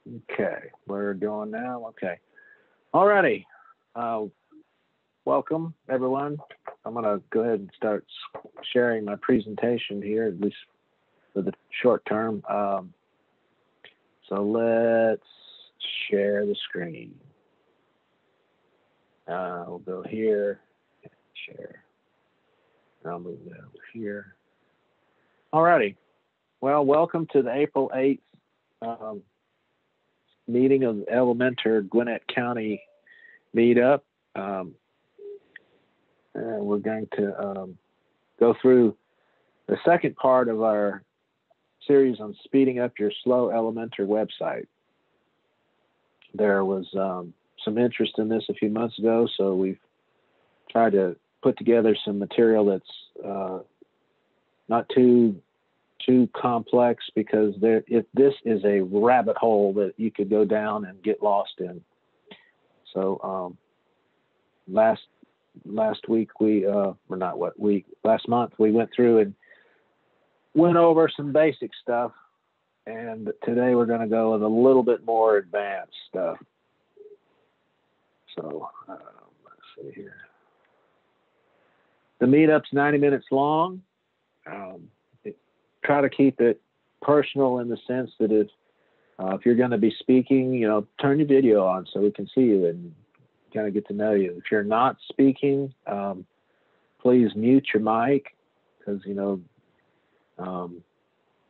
Okay, we're going now. Okay. Alrighty. Welcome, everyone. I'm going to go ahead and start sharing my presentation here, at least for the short term. So let's share the screen. We'll go here, share. I'll move that over here. Alrighty. Well, welcome to the April 8th meeting of Elementor Gwinnett County Meetup. We're going to go through the second part of our series on speeding up your slow Elementor website. There was some interest in this a few months ago, so we've tried to put together some material that's not too complex, because this is a rabbit hole that you could go down and get lost in. So last week last month we went through and went over some basic stuff, and today we're going to go with a little bit more advanced stuff. So let's see here. The meetup's 90 minutes long. Try to keep it personal in the sense that if you're going to be speaking, turn your video on so we can see you and kind of get to know you. If you're not speaking, please mute your mic, because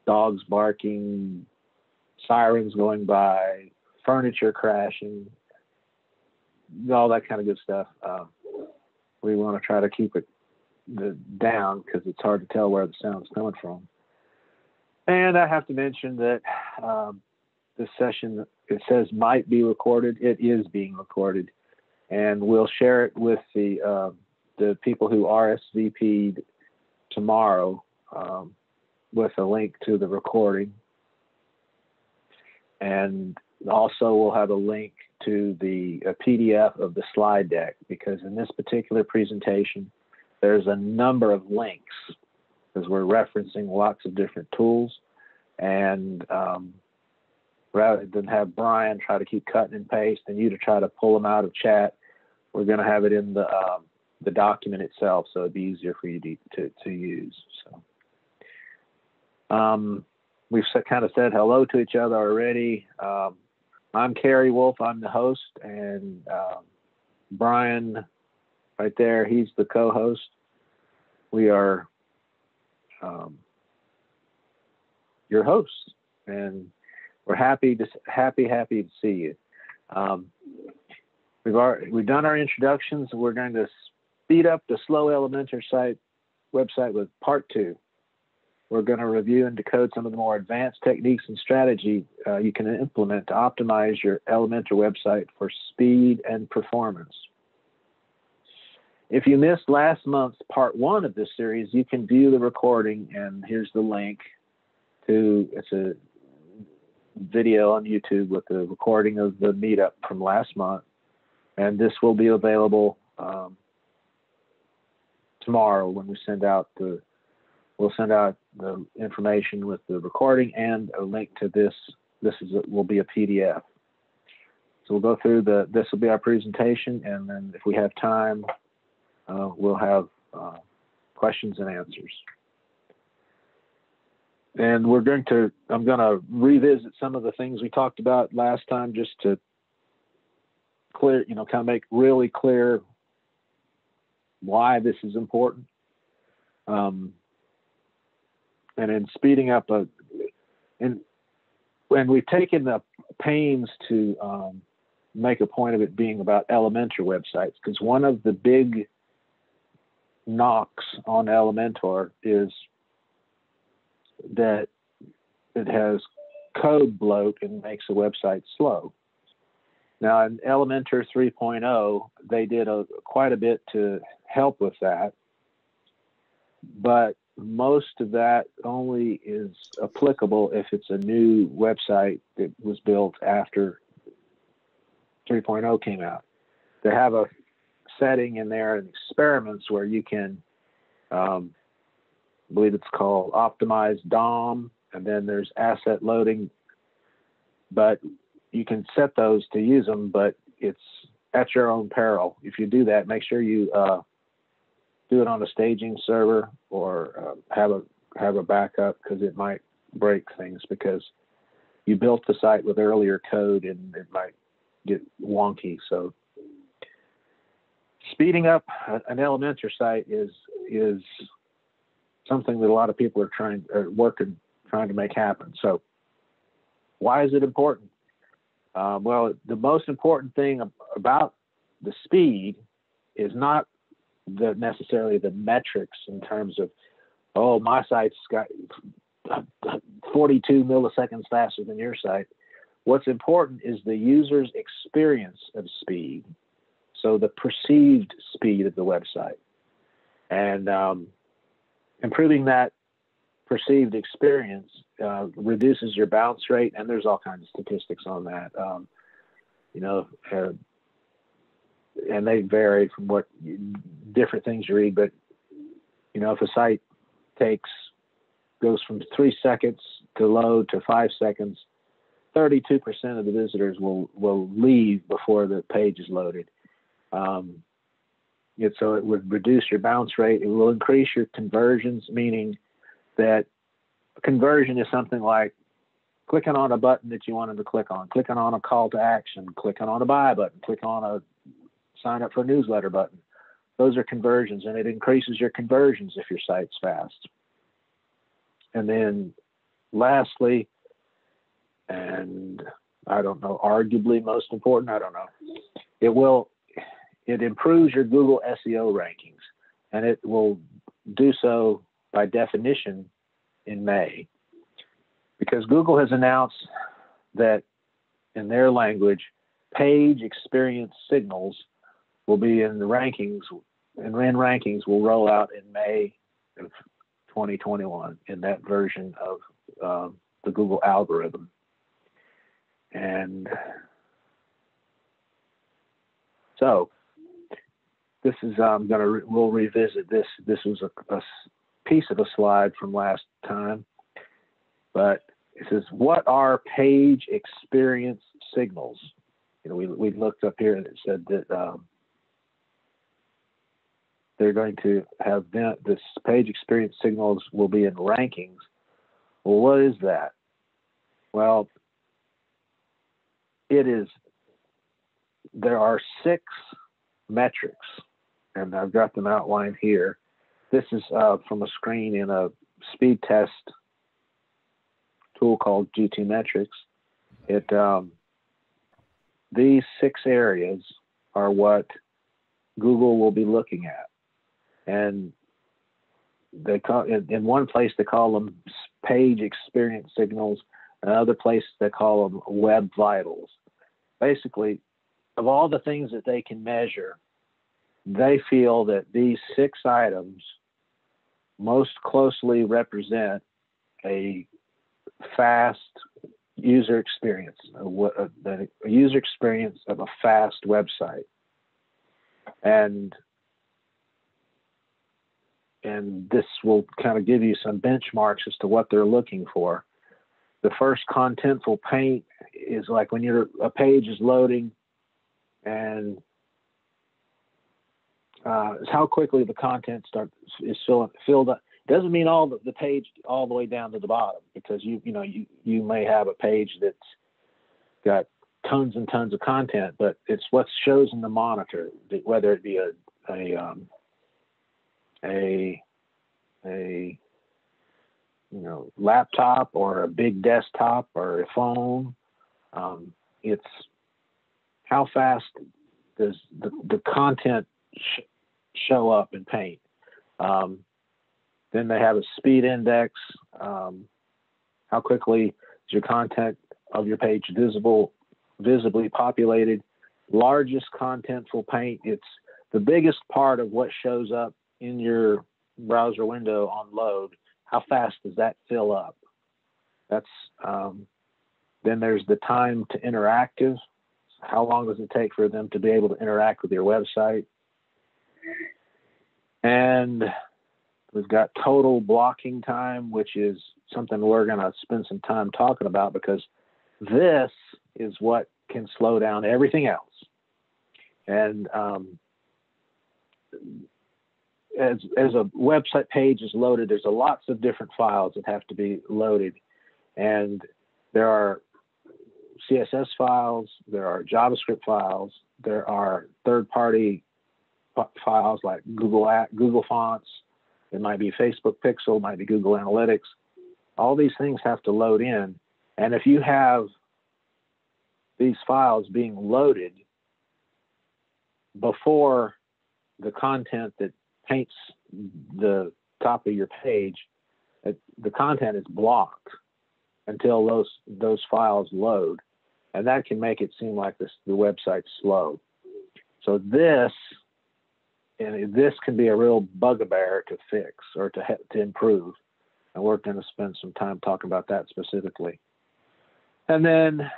dogs barking, sirens going by, furniture crashing, all that kind of good stuff. We want to try to keep it down, because it's hard to tell where the sound's coming from. And I have to mention that this session, it says might be recorded. It is being recorded, and we'll share it with the people who RSVP'd tomorrow with a link to the recording. And also we'll have a link to a PDF of the slide deck, because in this particular presentation, there's a number of links, because we're referencing lots of different tools. And rather than have Brian try to keep cutting and paste and you to try to pull them out of chat, we're going to have it in the document itself, so it'd be easier for you to use. So we've kind of said hello to each other already. I'm Kerry Wolf. I'm the host, and Brian, right there, he's the co-host. We are your hosts, and we're happy to see you. We've done our introductions. We're going to speed up the slow Elementor website with part 2. We're going to review and decode some of the more advanced techniques and strategy you can implement to optimize your Elementor website for speed and performance. If you missed last month's part 1 of this series, you can view the recording, and here's the link to, it's a video on YouTube with the recording of the meetup from last month. And this will be available tomorrow when we'll send out the information with the recording and a link to this. Will be a PDF. So we'll go through this will be our presentation, and then if we have time, we'll have questions and answers. And I'm going to revisit some of the things we talked about last time, just to kind of make really clear why this is important. And in speeding up and we've taken the pains to make a point of it being about Elementor websites, because one of the big knocks on Elementor is that it has code bloat and makes a website slow. Now, in Elementor 3.0, they did quite a bit to help with that, but most of that only is applicable if it's a new website that was built after 3.0 came out. They have a setting in there in experiments where you can, I believe it's called optimized DOM, and then there's asset loading. But you can set those to use them, but it's at your own peril. If you do that, make sure you do it on a staging server, or have a backup, because it might break things because you built the site with earlier code and it might get wonky. So speeding up an Elementor site is something that a lot of people are trying to make happen. So why is it important? Well, the most important thing about the speed is not necessarily the metrics in terms of, oh, my site's got 42 milliseconds faster than your site. What's important is the user's experience of speed. So the perceived speed of the website, and improving that perceived experience reduces your bounce rate, and there's all kinds of statistics on that. And they vary from what different things you read, but if a site goes from 3 seconds to load to 5 seconds, 32% of the visitors will leave before the page is loaded. So it would reduce your bounce rate. It will increase your conversions, meaning that conversion is something like clicking on a button that you wanted to click on, clicking on a call to action, clicking on a buy button, click on a sign up for a newsletter button. Those are conversions, and it increases your conversions if your site's fast. And then lastly, and I don't know, arguably most important, I don't know, it improves your Google SEO rankings, and it will do so by definition in May, because Google has announced that in their language, page experience signals will be in the rankings, and rankings will roll out in May of 2021 in that version of the Google algorithm. And so this is, we'll revisit this. This was a piece of a slide from last time, but it says, what are page experience signals? We looked up here and it said that they're going to have this page experience signals will be in rankings. Well, what is that? Well, there are 6 metrics, and I've got them outlined here. This is from a screen in a speed test tool called GT Metrics. These 6 areas are what Google will be looking at, and they in one place they call them page experience signals. Another place they call them web vitals. Basically, of all the things that they can measure, they feel that these 6 items most closely represent a fast user experience, a user experience of a fast website. And this will kind of give you some benchmarks as to what they're looking for. The first contentful paint is like when a page is loading, and how quickly the content is filled up. It doesn't mean all the page all the way down to the bottom, because you may have a page that's got tons and tons of content, but it's what shows in the monitor, whether it be a laptop or a big desktop or a phone. It's how fast does the content show up in paint. Then they have a speed index. How quickly is your content of your page visibly populated? Largest contentful paint. It's the biggest part of what shows up in your browser window on load. How fast does that fill up? That's then there's the time to interactive. How long does it take for them to be able to interact with your website? And we've got total blocking time, which is something we're going to spend some time talking about, because this is what can slow down everything else. And as a website page is loaded, there's lots of different files that have to be loaded. And there are CSS files, there are JavaScript files, there are third-party files like Google Fonts, it might be Facebook Pixel, it might be Google Analytics. All these things have to load in. And if you have these files being loaded before the content that paints the top of your page, the content is blocked until those files load. And that can make it seem like the website's slow. So this can be a real bugbear to fix or to improve. And we're going to spend some time talking about that specifically. And then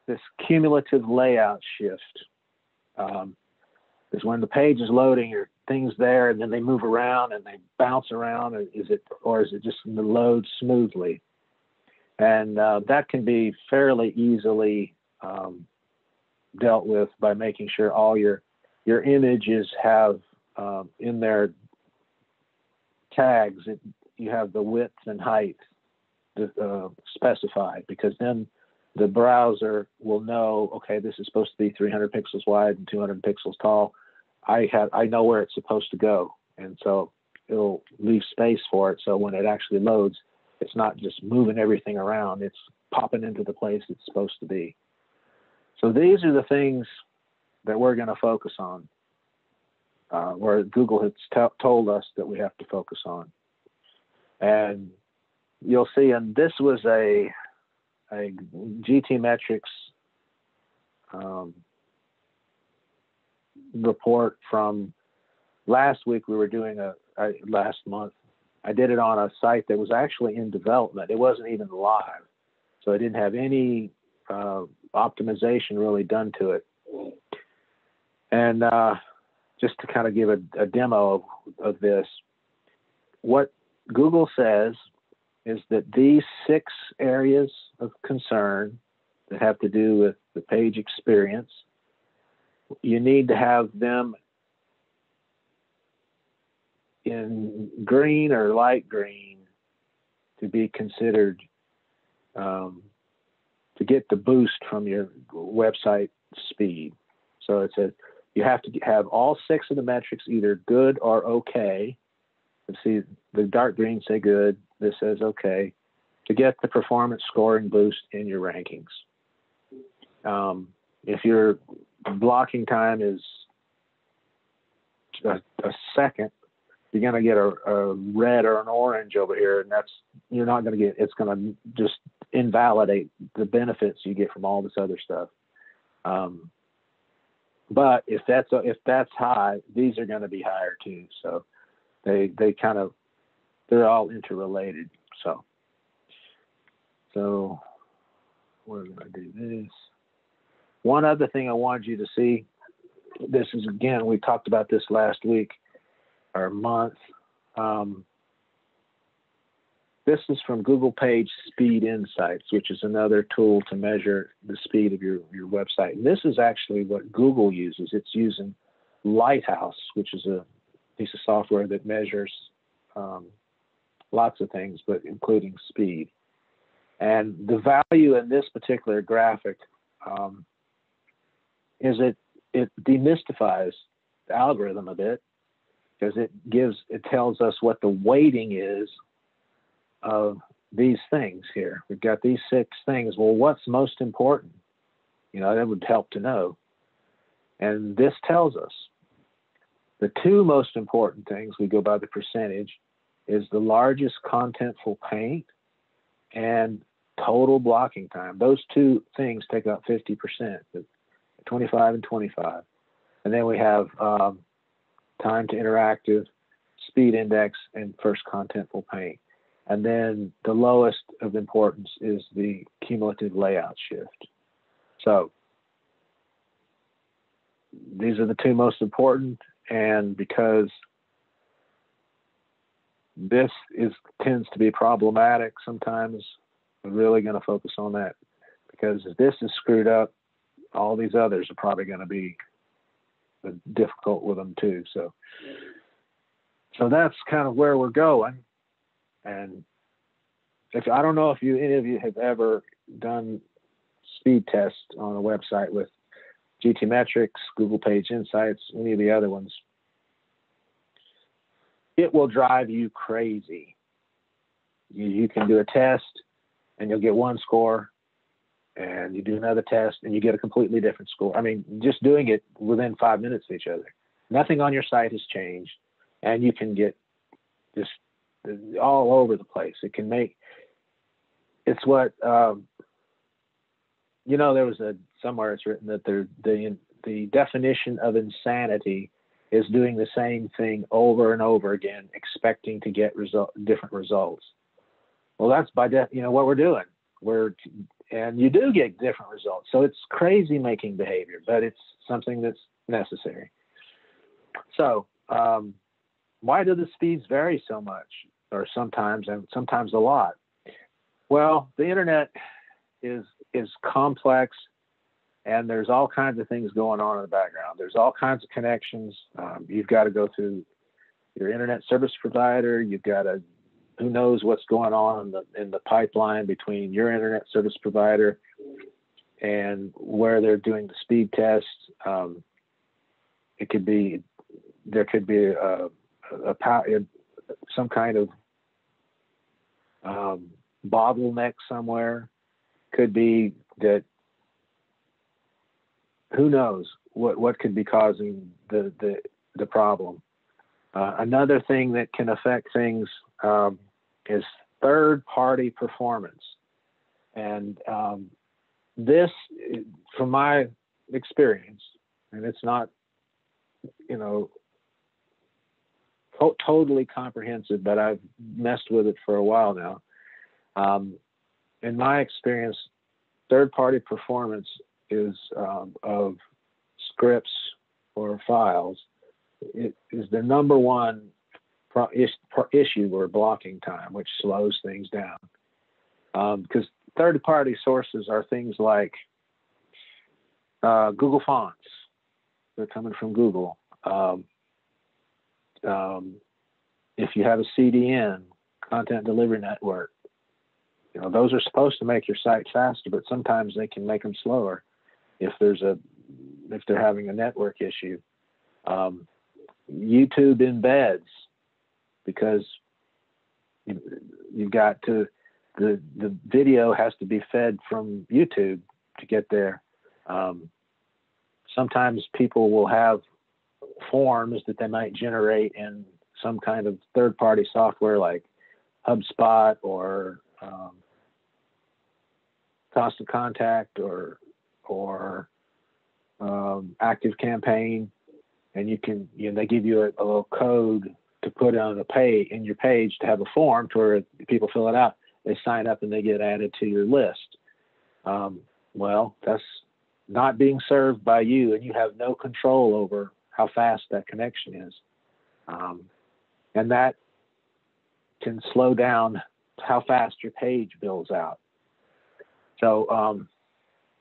this cumulative layout shift is when the page is loading, your things there, and then they move around and they bounce around. Or is it just load smoothly? And that can be fairly easily dealt with by making sure all your images have in their tags, you have the width and height specified, because then the browser will know, okay, this is supposed to be 300 pixels wide and 200 pixels tall. I know where it's supposed to go, and so it'll leave space for it. So when it actually loads, it's not just moving everything around; it's popping into the place it's supposed to be. So these are the things that we're going to focus on, where Google has told us that we have to focus on. And you'll see, and this was a GTmetrix report from last week. We were doing last month. I did it on a site that was actually in development. It wasn't even live, so I didn't have any optimization really done to it. And just to kind of give a demo of this, what Google says is that these 6 areas of concern that have to do with the page experience, you need to have them in green or light green to be considered to get the boost from your website speed. So it says you have to have all 6 of the metrics either good or okay. You see, the dark green say good, this says okay, to get the performance scoring boost in your rankings. If your blocking time is a second, you're going to get a red or an orange over here, and you're not going to get. It's going to just invalidate the benefits you get from all this other stuff. But if that's high, these are going to be higher too. So they're all interrelated. So we're going to do this. One other thing I wanted you to see, this is, again, we talked about this last week or month. This is from Google Page Speed Insights, which is another tool to measure the speed of your website. And this is actually what Google uses. It's using Lighthouse, which is a piece of software that measures lots of things, but including speed. And the value in this particular graphic is it demystifies the algorithm a bit, because it tells us what the weighting is of these things here. We've got these 6 things. Well, what's most important? That would help to know. And this tells us the 2 most important things, we go by the percentage, is the largest contentful paint and total blocking time. Those 2 things take up 50%, 25 and 25. And then we have time to interactive, speed index, and first contentful paint. And then the lowest of importance is the cumulative layout shift. So these are the 2 most important, and because this tends to be problematic sometimes, we're really going to focus on that, because if this is screwed up, all these others are probably going to be difficult with them too. So that's kind of where we're going. And I don't know if any of you have ever done speed tests on a website with GTmetrix, Google Page Insights, any of the other ones. It will drive you crazy. You can do a test and you'll get one score, and you do another test and you get a completely different score. I mean, just doing it within 5 minutes of each other. Nothing on your site has changed, and you can get just all over the place. It's what, there was somewhere it's written that the definition of insanity is doing the same thing over and over again, expecting to get different results. Well, that's what we're doing. And you do get different results. So it's crazy making behavior, but it's something that's necessary. So why do the speeds vary so much, or sometimes, and sometimes a lot? Well, the internet is complex, and there's all kinds of things going on in the background. There's all kinds of connections. You've got to go through your internet service provider. You've got to, who knows what's going on in the pipeline between your internet service provider and where they're doing the speed tests. There could be some kind of bottleneck somewhere. Could be that, who knows what could be causing the problem. Another thing that can affect things is third-party performance. And this, from my experience, and it's not, totally comprehensive, but I've messed with it for a while now. In my experience, third-party performance is of scripts or files. It is the number one issue or blocking time, which slows things down. Because third-party sources are things like Google Fonts. They're coming from Google. If you have a CDN, Content Delivery Network, those are supposed to make your site faster, but sometimes they can make them slower if they're having a network issue. YouTube embeds, because you've got to, the video has to be fed from YouTube to get there. Sometimes people will have forms that they might generate in some kind of third-party software like HubSpot or Constant Contact or ActiveCampaign, and they give you a little code to put on in your page to have a form to where people fill it out. They sign up and they get added to your list. Well, that's not being served by you, and you have no control over how fast that connection is. And that can slow down how fast your page builds out. So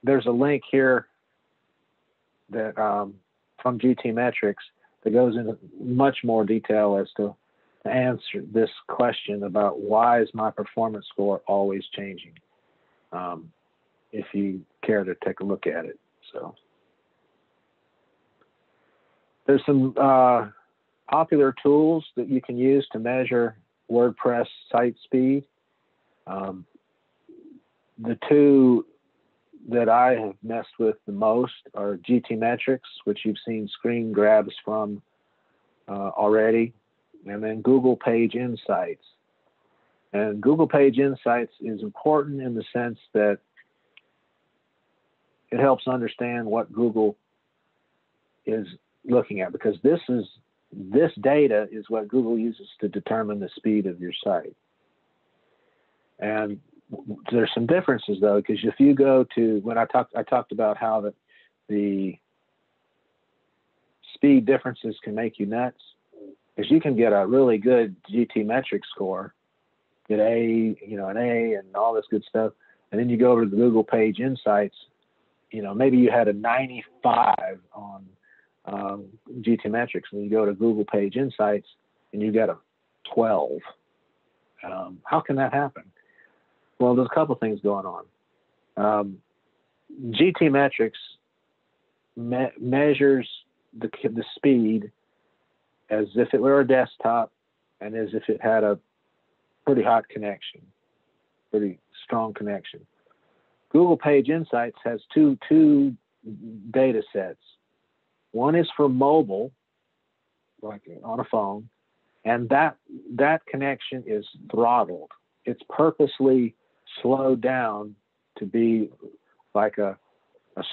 there's a link here that from GTmetrix that goes into much more detail as to answer this question about why is my performance score always changing, if you care to take a look at it. So there's some popular tools that you can use to measure WordPress site speed. The two that I have messed with the most are GTmetrix, which you've seen screen grabs from already, and then Google Page Insights. And Google Page Insights is important in the sense that it helps understand what Google is looking at, because this data is what Google uses to determine the speed of your site. And there's some differences though, because if you go to, when I talked about how the speed differences can make you nuts, because you can get a really good GTmetrix score, get an A and all this good stuff, and then you go over to the Google Page Insights, you know, maybe you had a 95 on GTmetrix, and you go to Google Page Insights and you get a 12. How can that happen? Well, there's a couple things going on. GTmetrix measures the speed as if it were a desktop and as if it had a pretty hot connection, pretty strong connection. Google Page Insights has two data sets. One is for mobile, like on a phone, and that connection is throttled. It's purposely slowed down to be like a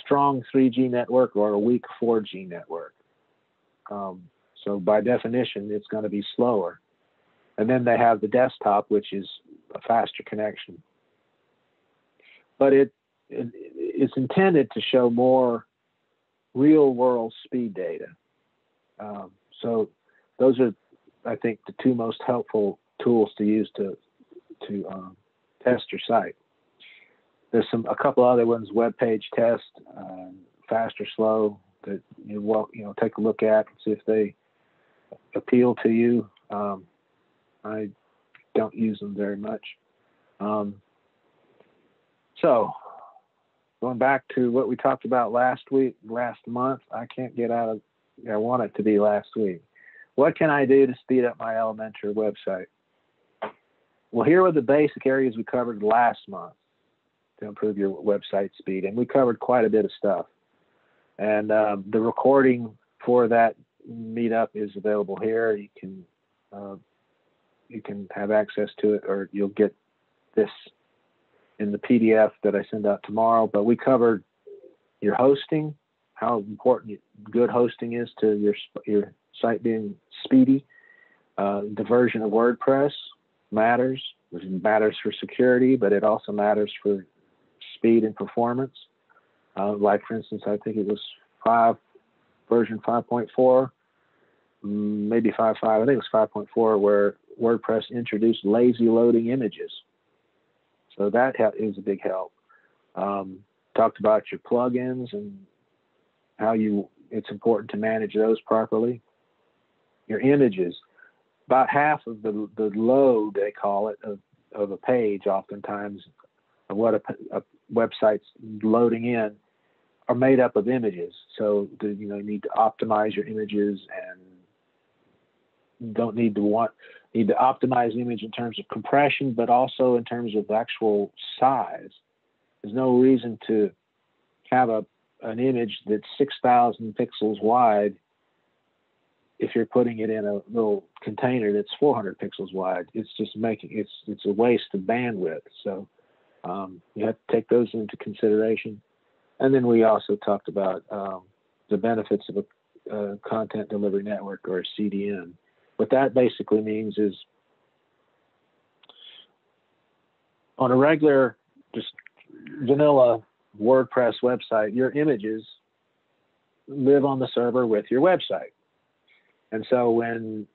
strong 3G network or a weak 4G network. So by definition, it's going to be slower. And then they have the desktop, which is a faster connection. But it's intended to show more real-world speed data. So those are, I think, the two most helpful tools to use to test your site. There's a couple other ones, web page test, fast or slow, that you take a look at and see if they appeal to you. I don't use them very much. So going back to what we talked about last month, I can't get out of, I want it to be last week. What can I do to speed up my Elementor website? Well, here were the basic areas we covered last month to improve your website speed, and we covered quite a bit of stuff. And the recording for that meetup is available here. You can have access to it, or you'll get this in the PDF that I send out tomorrow. But we covered your hosting, how important good hosting is to your site being speedy. The version of WordPress matters. It matters for security, but it also matters for speed and performance. Like, for instance, I think it was version 5.4, maybe 5.5. I think it was 5.4, where WordPress introduced lazy loading images. So that is a big help. Talked about your plugins and how it's important to manage those properly. Your images, about half of the load, they call it, of a page, oftentimes, of what a website's loading in, are made up of images. So you need to optimize your images, and don't need to optimize the image in terms of compression, but also in terms of actual size. There's no reason to have an image that's 6,000 pixels wide if you're putting it in a little container that's 400 pixels wide. It's just it's a waste of bandwidth. So you have to take those into consideration. And then we also talked about the benefits of a content delivery network, or a CDN. What that basically means is, on a regular, just vanilla WordPress website, your images live on the server with your website. And so when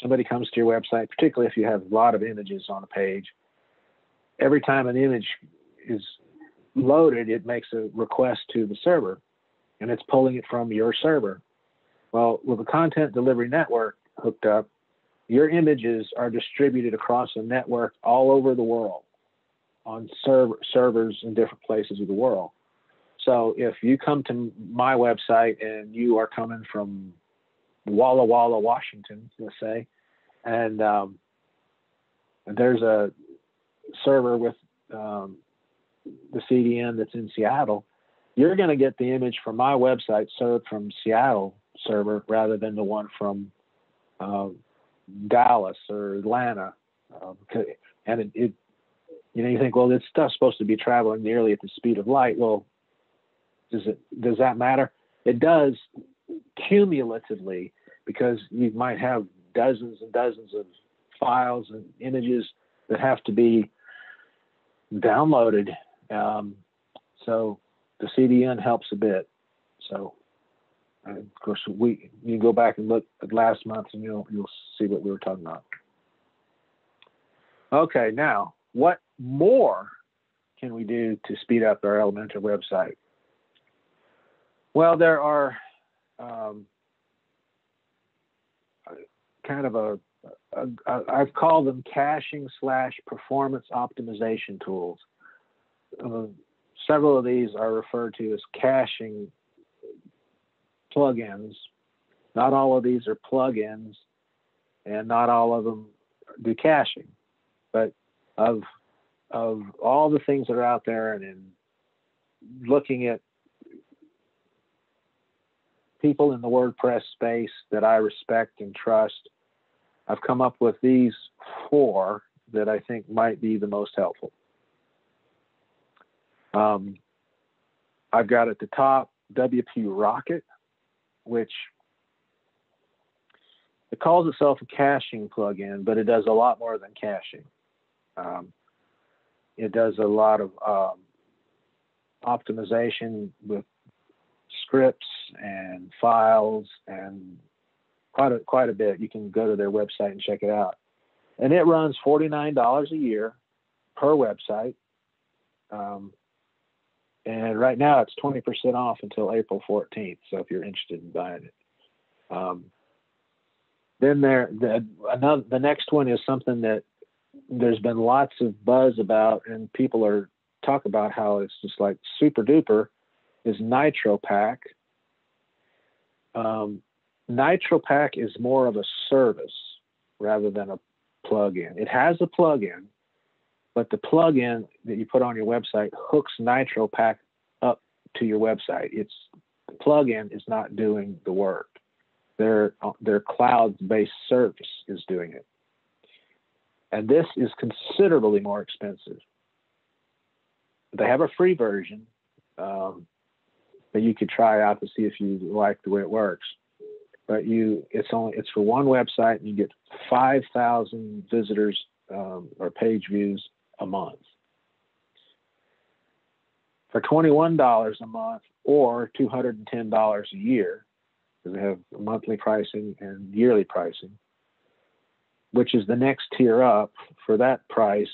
somebody comes to your website, particularly if you have a lot of images on a page, every time an image is loaded, it makes a request to the server, and it's pulling it from your server. Well, with a content delivery network hooked up, your images are distributed across a network all over the world on servers in different places of the world. So if you come to my website and you are coming from Walla Walla, Washington, let's say, and there's a server with the CDN that's in Seattle, you're going to get the image from my website served from Seattle server rather than the one from Dallas or Atlanta. And you think, well, this stuff's supposed to be traveling nearly at the speed of light. Well, does that matter? It does cumulatively, because you might have dozens and dozens of files and images that have to be downloaded. So the CDN helps a bit. So of course, you go back and look at last month, and you'll see what we were talking about. Okay, now what more can we do to speed up our Elementor website? Well, there are kind of I've called them caching / performance optimization tools. Several of these are referred to as caching plugins. Not all of these are plugins, and not all of them do caching. But of all the things that are out there, and in looking at people in the WordPress space that I respect and trust, I've come up with these 4 that I think might be the most helpful. I've got at the top WP Rocket, which it calls itself a caching plugin, but it does a lot more than caching. It does a lot of optimization with scripts and files and quite a bit. You can go to their website and check it out. And it runs $49 a year per website. And right now it's 20% off until April 14th. So if you're interested in buying it. Then the next one is something that there's been lots of buzz about, and people talk about how it's just like super duper, is NitroPack. NitroPack is more of a service rather than a plugin. It has a plugin, but the plugin that you put on your website hooks NitroPack up to your website. The plugin is not doing the work. Their cloud-based service is doing it. And this is considerably more expensive. They have a free version that you could try out to see if you like the way it works. But it's for one website, and you get 5,000 visitors or page views a month for $21 a month or $210 a year, because they have monthly pricing and yearly pricing, which is the next tier up. For that price,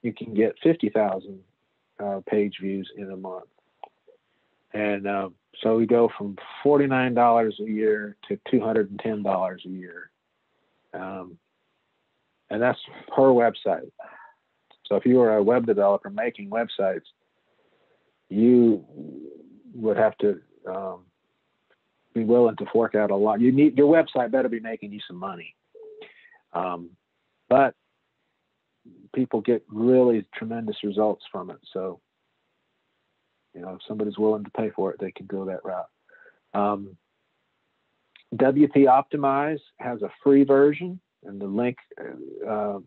you can get 50,000 page views in a month. And so we go from $49 a year to $210 a year. And that's per website. So if you were a web developer making websites, you would have to be willing to fork out a lot. Your website better be making you some money. But people get really tremendous results from it. So, if somebody's willing to pay for it, they can go that route. WP Optimize has a free version, and the link in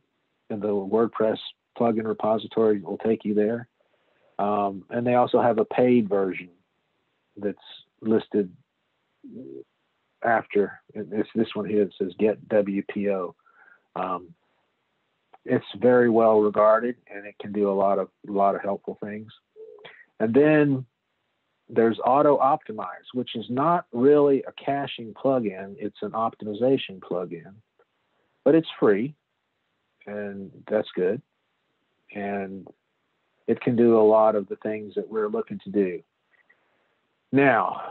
the WordPress plugin repository will take you there. And they also have a paid version that's listed after. It's this one here that says Get WPO. It's very well regarded, and it can do a lot of helpful things. And then there's Auto Optimize, which is not really a caching plugin. It's an optimization plugin, but it's free, and that's good. And it can do a lot of the things that we're looking to do. Now,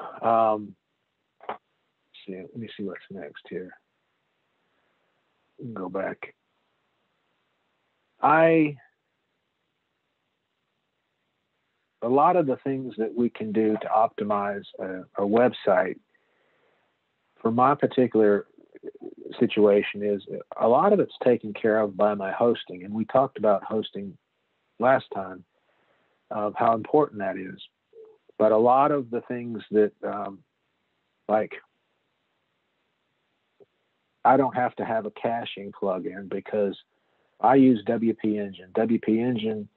let me see what's next here. Go back. A lot of the things that we can do to optimize a website, for my particular situation, is a lot of it's taken care of by my hosting. And we talked about hosting last time, of how important that is. But a lot of the things that, I don't have to have a caching plugin because I use WP Engine. WP Engine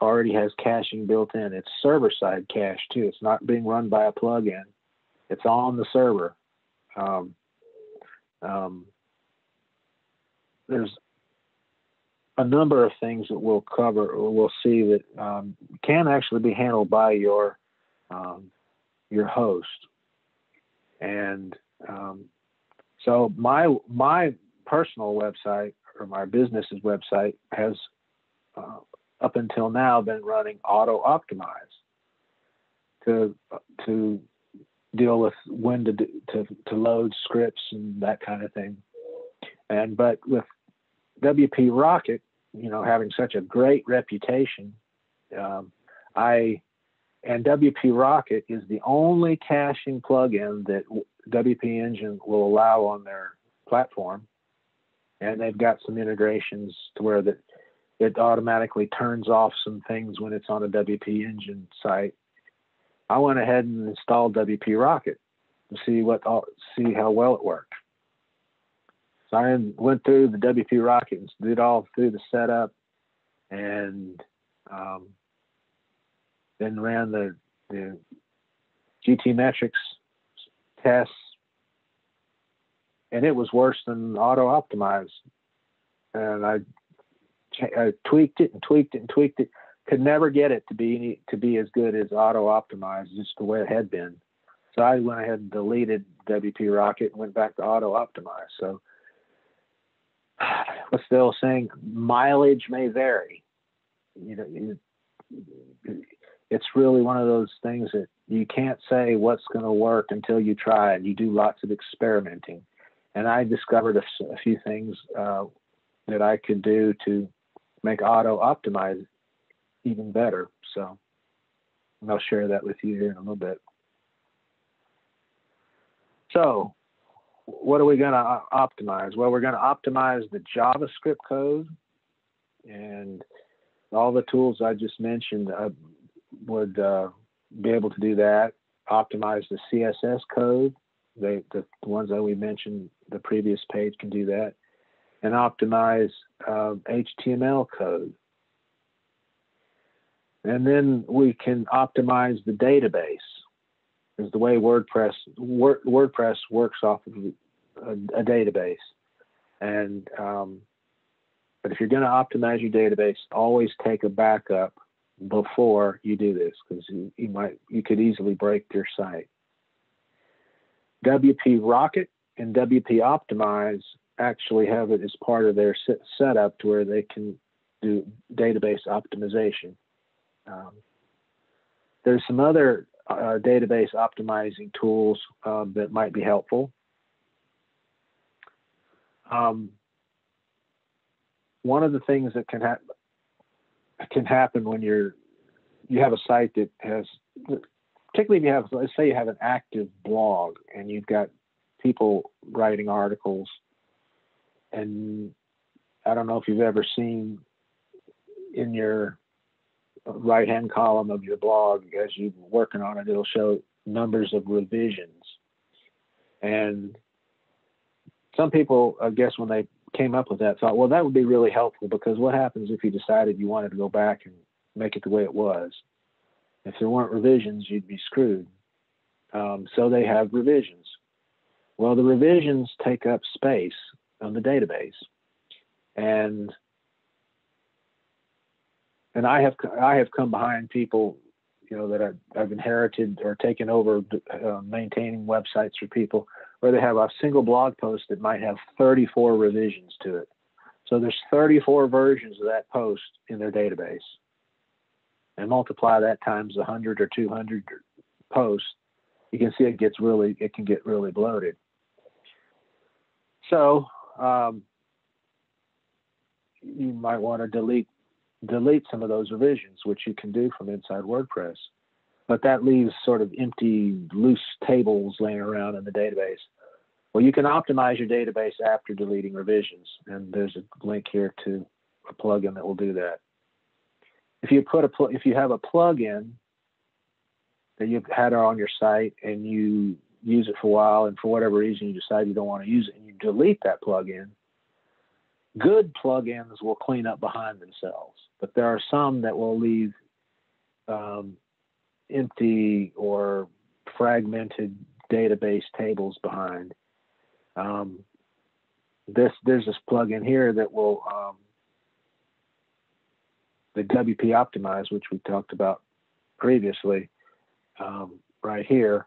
already has caching built in. It's server-side cache too. It's not being run by a plugin. It's on the server. There's a number of things that we'll cover, or we'll see that can actually be handled by your host. And so my personal website, or my business's website, has up until now been running auto optimize to deal with when to load scripts and that kind of thing. But with WP Rocket, you know, having such a great reputation, and WP Rocket is the only caching plugin that WP Engine will allow on their platform. And they've got some integrations to where that it automatically turns off some things when it's on a WP Engine site. I went ahead and installed WP Rocket to see how well it worked. So I went through the WP Rocket and did all through the setup, and then ran the GTmetrix tests, and it was worse than auto optimize. And I tweaked it and tweaked it and tweaked it. Could never get it to be as good as auto optimize, just the way it had been. So I went ahead and deleted WP Rocket and went back to auto optimize. So what's the old saying? Mileage may vary. You know, it's really one of those things that you can't say what's going to work until you try it. You do lots of experimenting. And I discovered a few things that I could do to make auto optimize even better. So I'll share that with you here in a little bit. So what are we going to optimize? Well, we're going to optimize the JavaScript code, and all the tools I just mentioned would be able to do that. Optimize the CSS code. The ones that we mentioned the previous page can do that. And optimize HTML code. And then we can optimize the database, is the way WordPress works off of a database. And but if you're going to optimize your database, always take a backup before you do this, because you could easily break your site. WP Rocket and WP Optimize actually have it as part of their setup to where they can do database optimization. There's some other database optimizing tools that might be helpful. One of the things that can happen when you have a site that has, particularly if you have, let's say you have an active blog and you've got people writing articles, and I don't know if you've ever seen in your right-hand column of your blog, as you're working on it, it'll show numbers of revisions. And some people, I guess, when they came up with that, thought, well, that would be really helpful, because what happens if you decided you wanted to go back and make it the way it was? If there weren't revisions, you'd be screwed. So they have revisions. Well, the revisions take up space on the database, and I have come behind people, you know, that I've inherited or taken over maintaining websites for people, where they have a single blog post that might have 34 revisions to it. So there's 34 versions of that post in their database, and multiply that times 100 or 200 posts, you can see it can get really bloated. So you might want to delete some of those revisions, which you can do from inside WordPress. But that leaves sort of empty, loose tables laying around in the database. Well, you can optimize your database after deleting revisions, and there's a link here to a plugin that will do that. If you have a plugin that you've had on your site and you use it for a while, and for whatever reason you decide you don't want to use it, and you delete that plugin, good plugins will clean up behind themselves, but there are some that will leave empty or fragmented database tables behind. There's this plugin here that will, the WP Optimize, which we talked about previously, right here,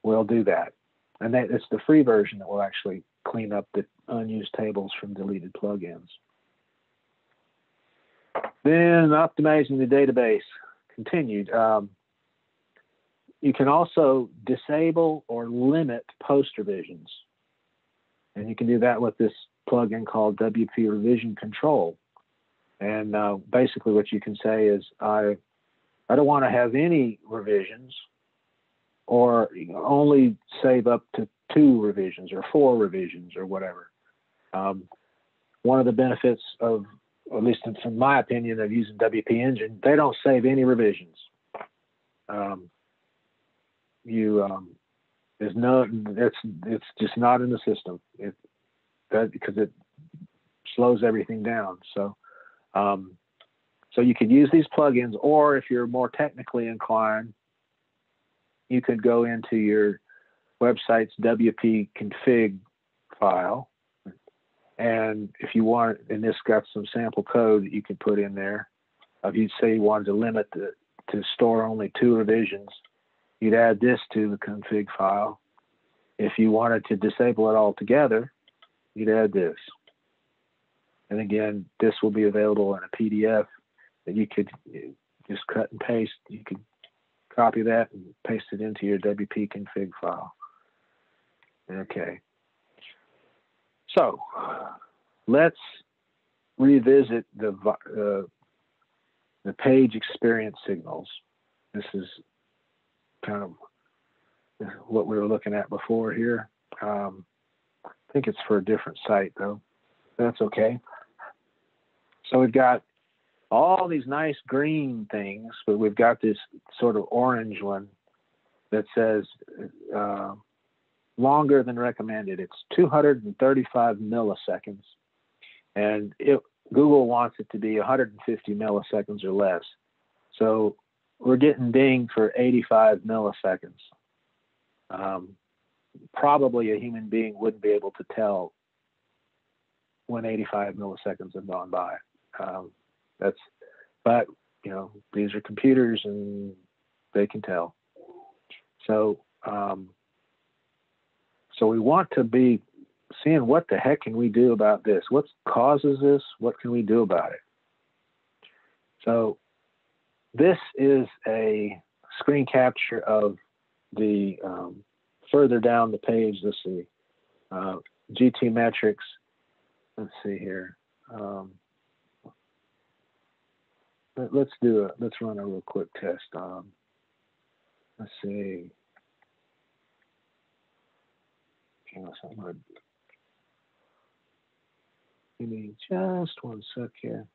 will do that. And it's the free version that will actually clean up the unused tables from deleted plugins. Then optimizing the database continued. You can also disable or limit post revisions. And you can do that with this plugin called WP Revision Control. And basically what you can say is, I don't want to have any revisions, or only save up to 2 revisions or 4 revisions or whatever. One of the benefits of, at least from my opinion, of using WP Engine, they don't save any revisions. It's just not in the system. Because it slows everything down. So you could use these plugins, or if you're more technically inclined, you could go into your website's WP config file, and if you want, and this got some sample code that you could put in there. If you say you wanted to limit to store only 2 revisions, you'd add this to the config file. If you wanted to disable it altogether, you'd add this. And again, this will be available in a PDF that you could just cut and paste. You could copy that and paste it into your WP config file. Okay. So let's revisit the page experience signals. This is kind of what we were looking at before here. I think it's for a different site though. That's okay. So we've got all these nice green things, but we've got this sort of orange one that says longer than recommended. It's 235 milliseconds, and Google wants it to be 150 milliseconds or less. So we're getting dinged for 85 milliseconds. Probably a human being wouldn't be able to tell when 85 milliseconds have gone by. But you know, these are computers and they can tell. So so we want to be seeing what the heck can we do about this? What causes this? What can we do about it? So this is a screen capture of the further down the page. Let's see, GT metrics. Let's see here. Let's run a real quick test. Let's see. Give me just one sec here.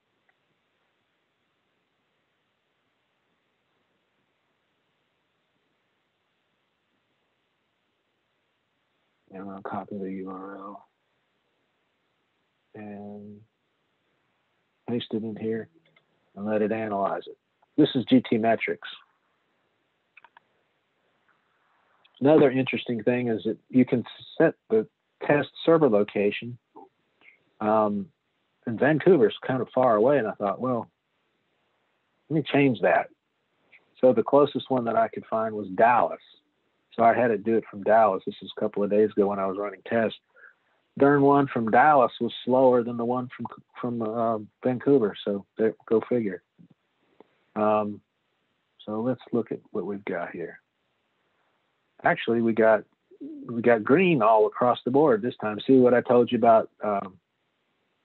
And I'll copy the URL and paste it in here and let it analyze it. This is GT metrics. Another interesting thing is that you can set the test server location. And Vancouver's kind of far away, and I thought, well, let me change that. So the closest one that I could find was Dallas. So I had to do it from Dallas. This was a couple of days ago when I was running tests. Darn one from Dallas was slower than the one from Vancouver. So there, go figure. So let's look at what we've got here. Actually, we got green all across the board this time. See what I told you about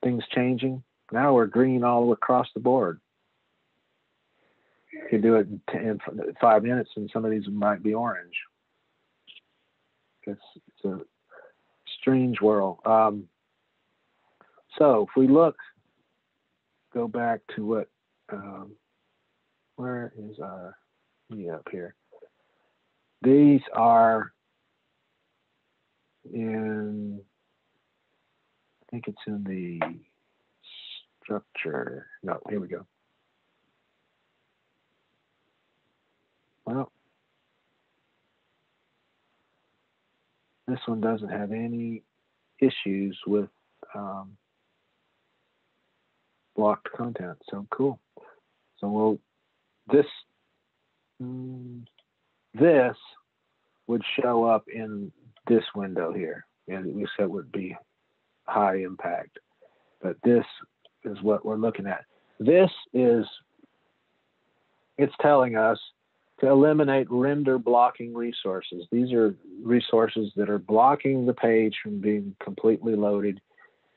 things changing? Now we're green all across the board. You could do it in 5 minutes, and some of these might be orange. It's a strange world. So if we go back to what, where is our Meetup here? These are in, I think it's in the structure. No, here we go. Well, this one doesn't have any issues with blocked content. So cool. So this would show up in this window here, and we said would be high impact. But this is what we're looking at. This is, it's telling us to eliminate render blocking resources. These are resources that are blocking the page from being completely loaded,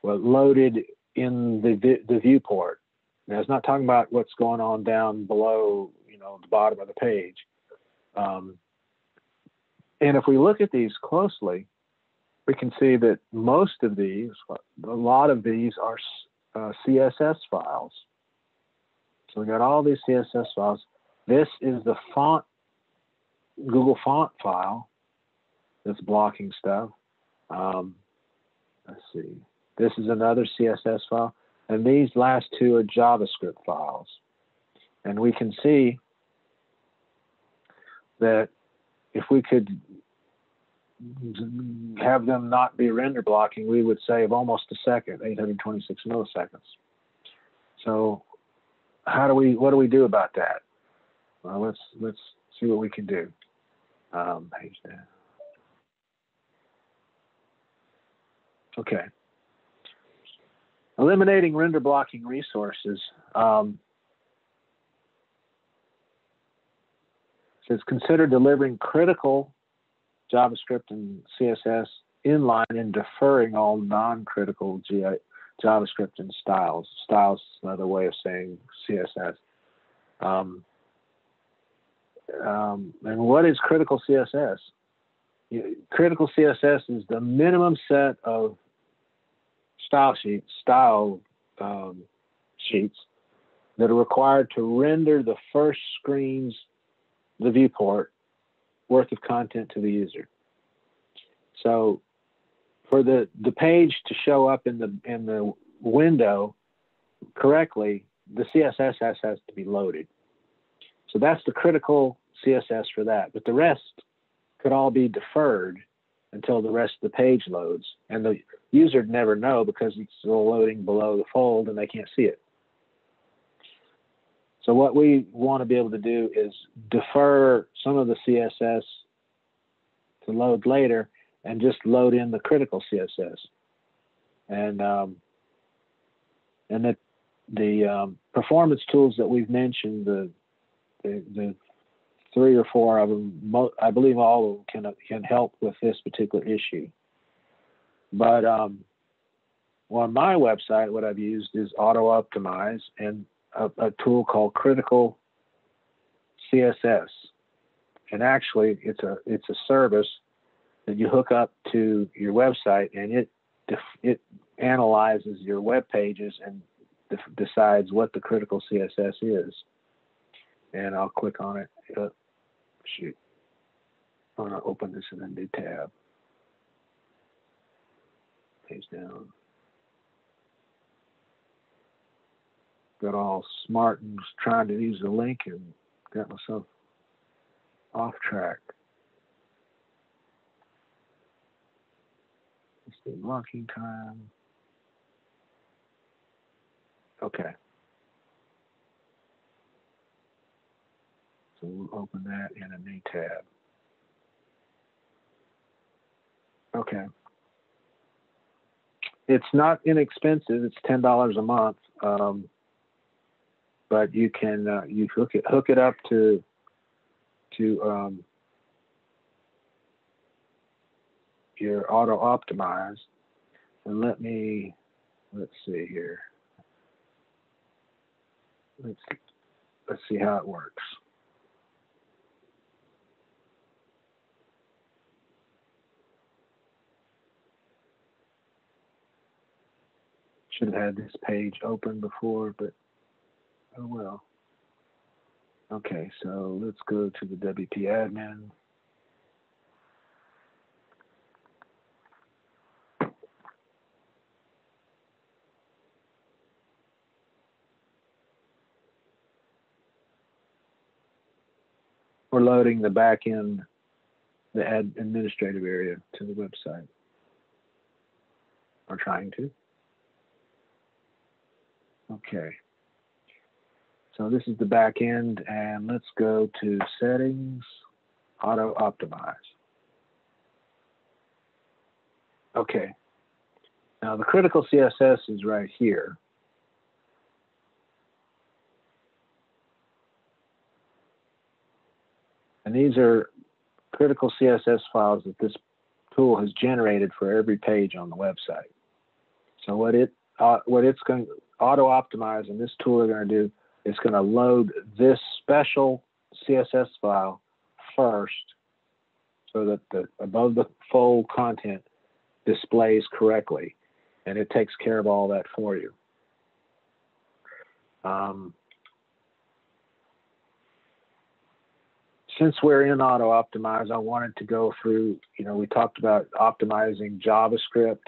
well, loaded in the viewport. Now, it's not talking about what's going on down below, you know, the bottom of the page. And if we look at these closely, we can see that most of these, a lot of these are CSS files. So we got all these CSS files. This is the font, Google font file that's blocking stuff. Let's see. This is another CSS file. And these last two are JavaScript files. And we can see that if we could have them not be render blocking, we would save almost a second, 826 milliseconds. So what do we do about that? Well, let's see what we can do. Page down. Okay. Eliminating render blocking resources. Says consider delivering critical JavaScript and CSS inline and deferring all non-critical JavaScript and styles. Styles is another way of saying CSS. And what is critical CSS? Critical CSS is the minimum set of style sheets that are required to render the first screen's, the viewport, worth of content to the user. So for the page to show up in the window correctly, the CSS has to be loaded. So that's the critical CSS for that. But the rest could all be deferred until the rest of the page loads. And the user would never know because it's still loading below the fold and they can't see it. So what we want to be able to do is defer some of the CSS to load later and just load in the critical CSS. And that the performance tools that we've mentioned, the 3 or 4 of them, I believe all of them can help with this particular issue. But on my website, what I've used is Auto Optimize and a tool called Critical CSS. And actually, it's a service that you hook up to your website, and it analyzes your web pages and decides what the critical CSS is. And I'll click on it. Shoot. I'm going to open this in a new tab. Page down. Got all smart and was trying to use the link and got myself off track. Let's see, blocking time. Okay. So we'll open that in a new tab. Okay. It's not inexpensive. It's $10 a month. But you can you hook it up to your Auto Optimize, and let's see here. Let's see how it works. Should have had this page open before, but oh well. Okay, so let's go to the WP admin. We're loading the back end, the administrative area to the website. We're trying to. Okay. So this is the back end, and let's go to Settings, Auto Optimize. Okay. Now the critical CSS is right here. And these are critical CSS files that this tool has generated for every page on the website. So what it's going to auto-optimize and this tool is going to do is going to load this special CSS file first so that the above the fold content displays correctly, and it takes care of all that for you. Since we're in auto-optimize, I wanted to go through, we talked about optimizing JavaScript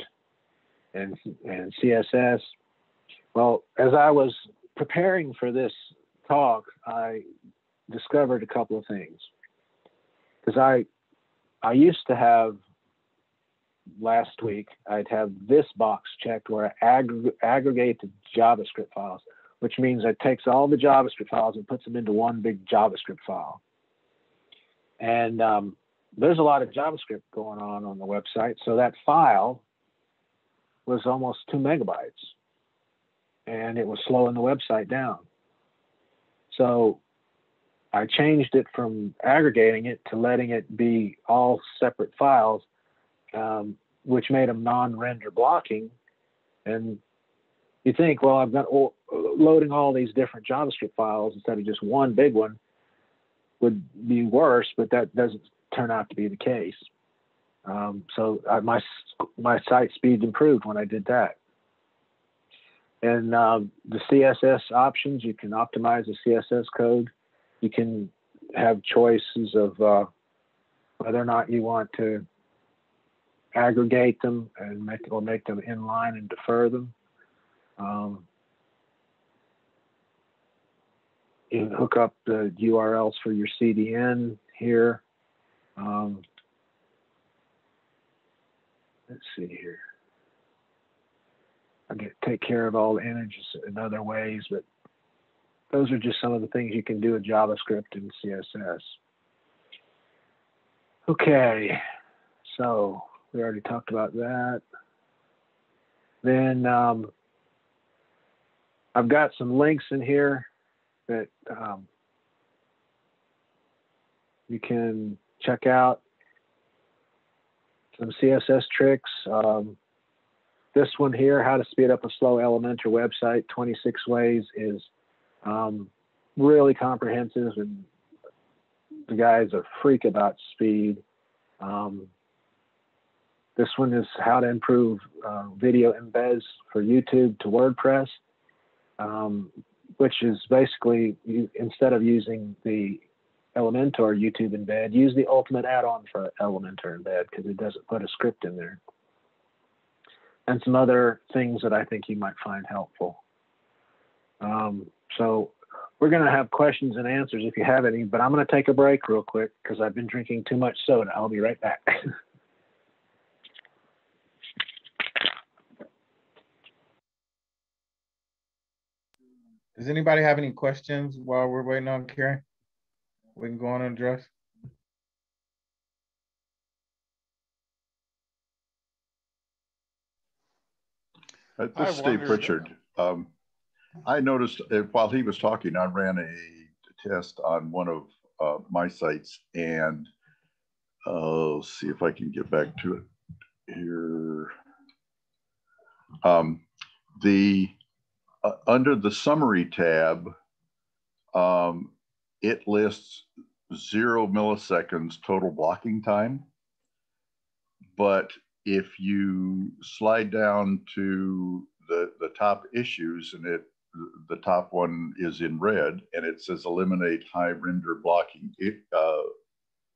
and CSS. Well, as I was preparing for this talk, I discovered a couple of things. Because I used to have, last week, I'd have this box checked where I aggregate the JavaScript files, which means it takes all the JavaScript files and puts them into one big JavaScript file. And there's a lot of JavaScript going on the website, so that file was almost 2 megabytes, and it was slowing the website down. So I changed it from aggregating it to letting it be all separate files, which made them non-render blocking. And you think, well, I've got loading all these different JavaScript files instead of just one big one would be worse, but that doesn't turn out to be the case. So my site speed improved when I did that. And the CSS options, you can optimize the CSS code. You can have choices of whether or not you want to aggregate them and make them inline and defer them. You can hook up the URLs for your CDN here. Let's see here. I take care of all the images in other ways, but those are just some of the things you can do with JavaScript and CSS. Okay, so we already talked about that. Then I've got some links in here that you can check out. Some CSS tricks. This one here, how to speed up a slow Elementor website, 26 ways, is really comprehensive, and the guy's a freak about speed. This one is how to improve video embeds for YouTube to WordPress, which is basically, instead of using the Elementor YouTube embed, use the ultimate add-on for Elementor embed because it doesn't put a script in there. And some other things that I think you might find helpful. So we're going to have questions and answers if you have any, but I'm going to take a break real quick because I've been drinking too much soda. I'll be right back. Does anybody have any questions while we're waiting on Karen? We can go on and address. This is Steve Pritchard. I noticed while he was talking, I ran a test on one of my sites, and I'll see if I can get back to it here. Under the summary tab, it lists 0 milliseconds total blocking time. But if you slide down to the top issues, and the top one is in red, and it says eliminate high render blocking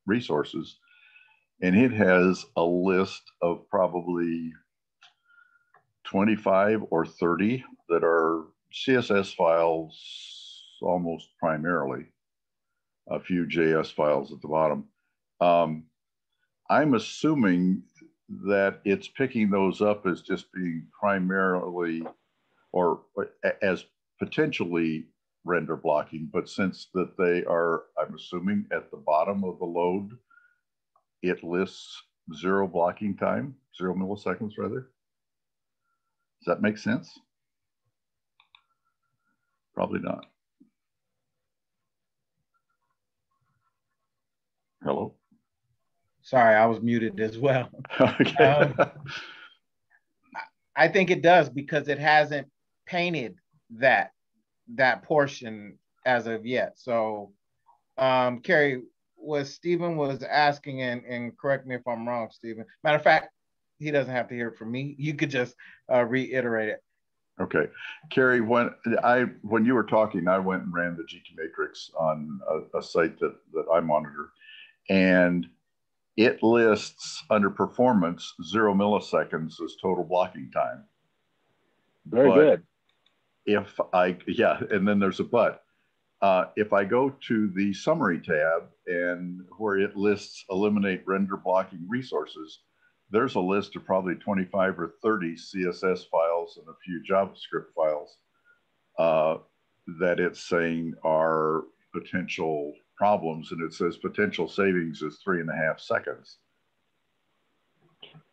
resources, and it has a list of probably 25 or 30 that are CSS files almost primarily, a few JS files at the bottom. I'm assuming that it's picking those up as just being primarily or as potentially render blocking, but since that they are, I'm assuming, at the bottom of the load, it lists 0 blocking time, 0 milliseconds rather. Does that make sense? Probably not. Hello. Sorry, I was muted as well. Okay. I think it does because it hasn't painted that portion as of yet. So, Carrie, what Stephen was asking, and correct me if I'm wrong, Stephen. Matter of fact, he doesn't have to hear it from me. You could just reiterate it. Okay, Carrie, when you were talking, I went and ran the GT Matrix on a site that I monitor, and it lists under performance 0 milliseconds as total blocking time. Very good. If and then there's a but. If I go to the summary tab and where it lists eliminate render blocking resources, there's a list of probably 25 or 30 CSS files and a few JavaScript files that it's saying are potential problems, and it says potential savings is 3.5 seconds.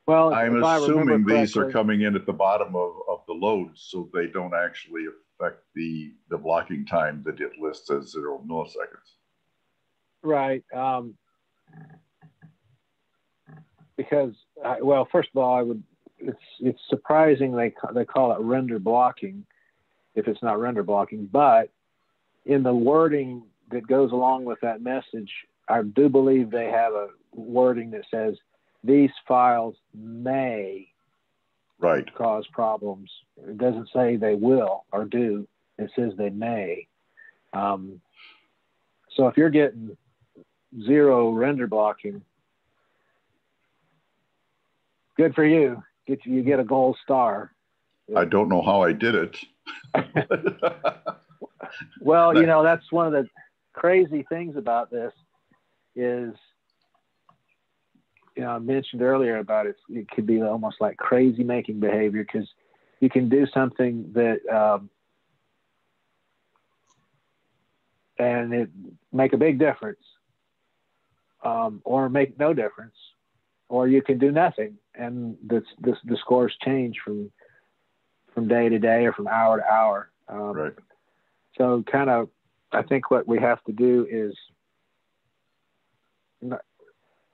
Well, I'm assuming these are coming in at the bottom of the load, so they don't actually affect the blocking time that it lists as 0 milliseconds. Right. Because, well, first of all, it's surprising they call it render blocking if it's not render blocking, but in the wording that goes along with that message, I do believe they have a wording that says these files may cause problems. It doesn't say they will or do. It says they may. So if you're getting 0 render blocking, good for you. You get a gold star. I don't know how I did it. Well, that's one of the crazy things about this is, I mentioned earlier about it could be almost like crazy making behavior, because you can do something that and it make a big difference, or make no difference, or you can do nothing, and the scores change from day to day or from hour to hour. Right. So kind of, I think what we have to do is,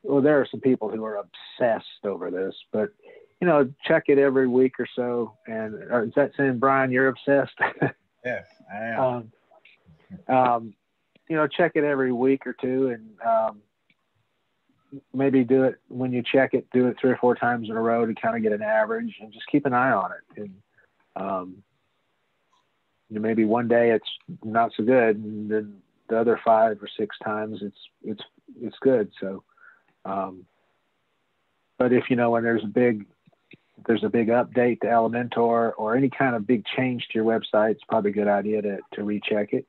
well, there are some people who are obsessed over this, but, check it every week or so. And is that saying, Brian, you're obsessed? Yes, I am. Check it every week or two, and maybe do it when you check it, do it 3 or 4 times in a row to kind of get an average, and just keep an eye on it. And maybe one day it's not so good, and then the other 5 or 6 times it's good. So, but if when there's a big update to Elementor or any kind of big change to your website, it's probably a good idea to recheck it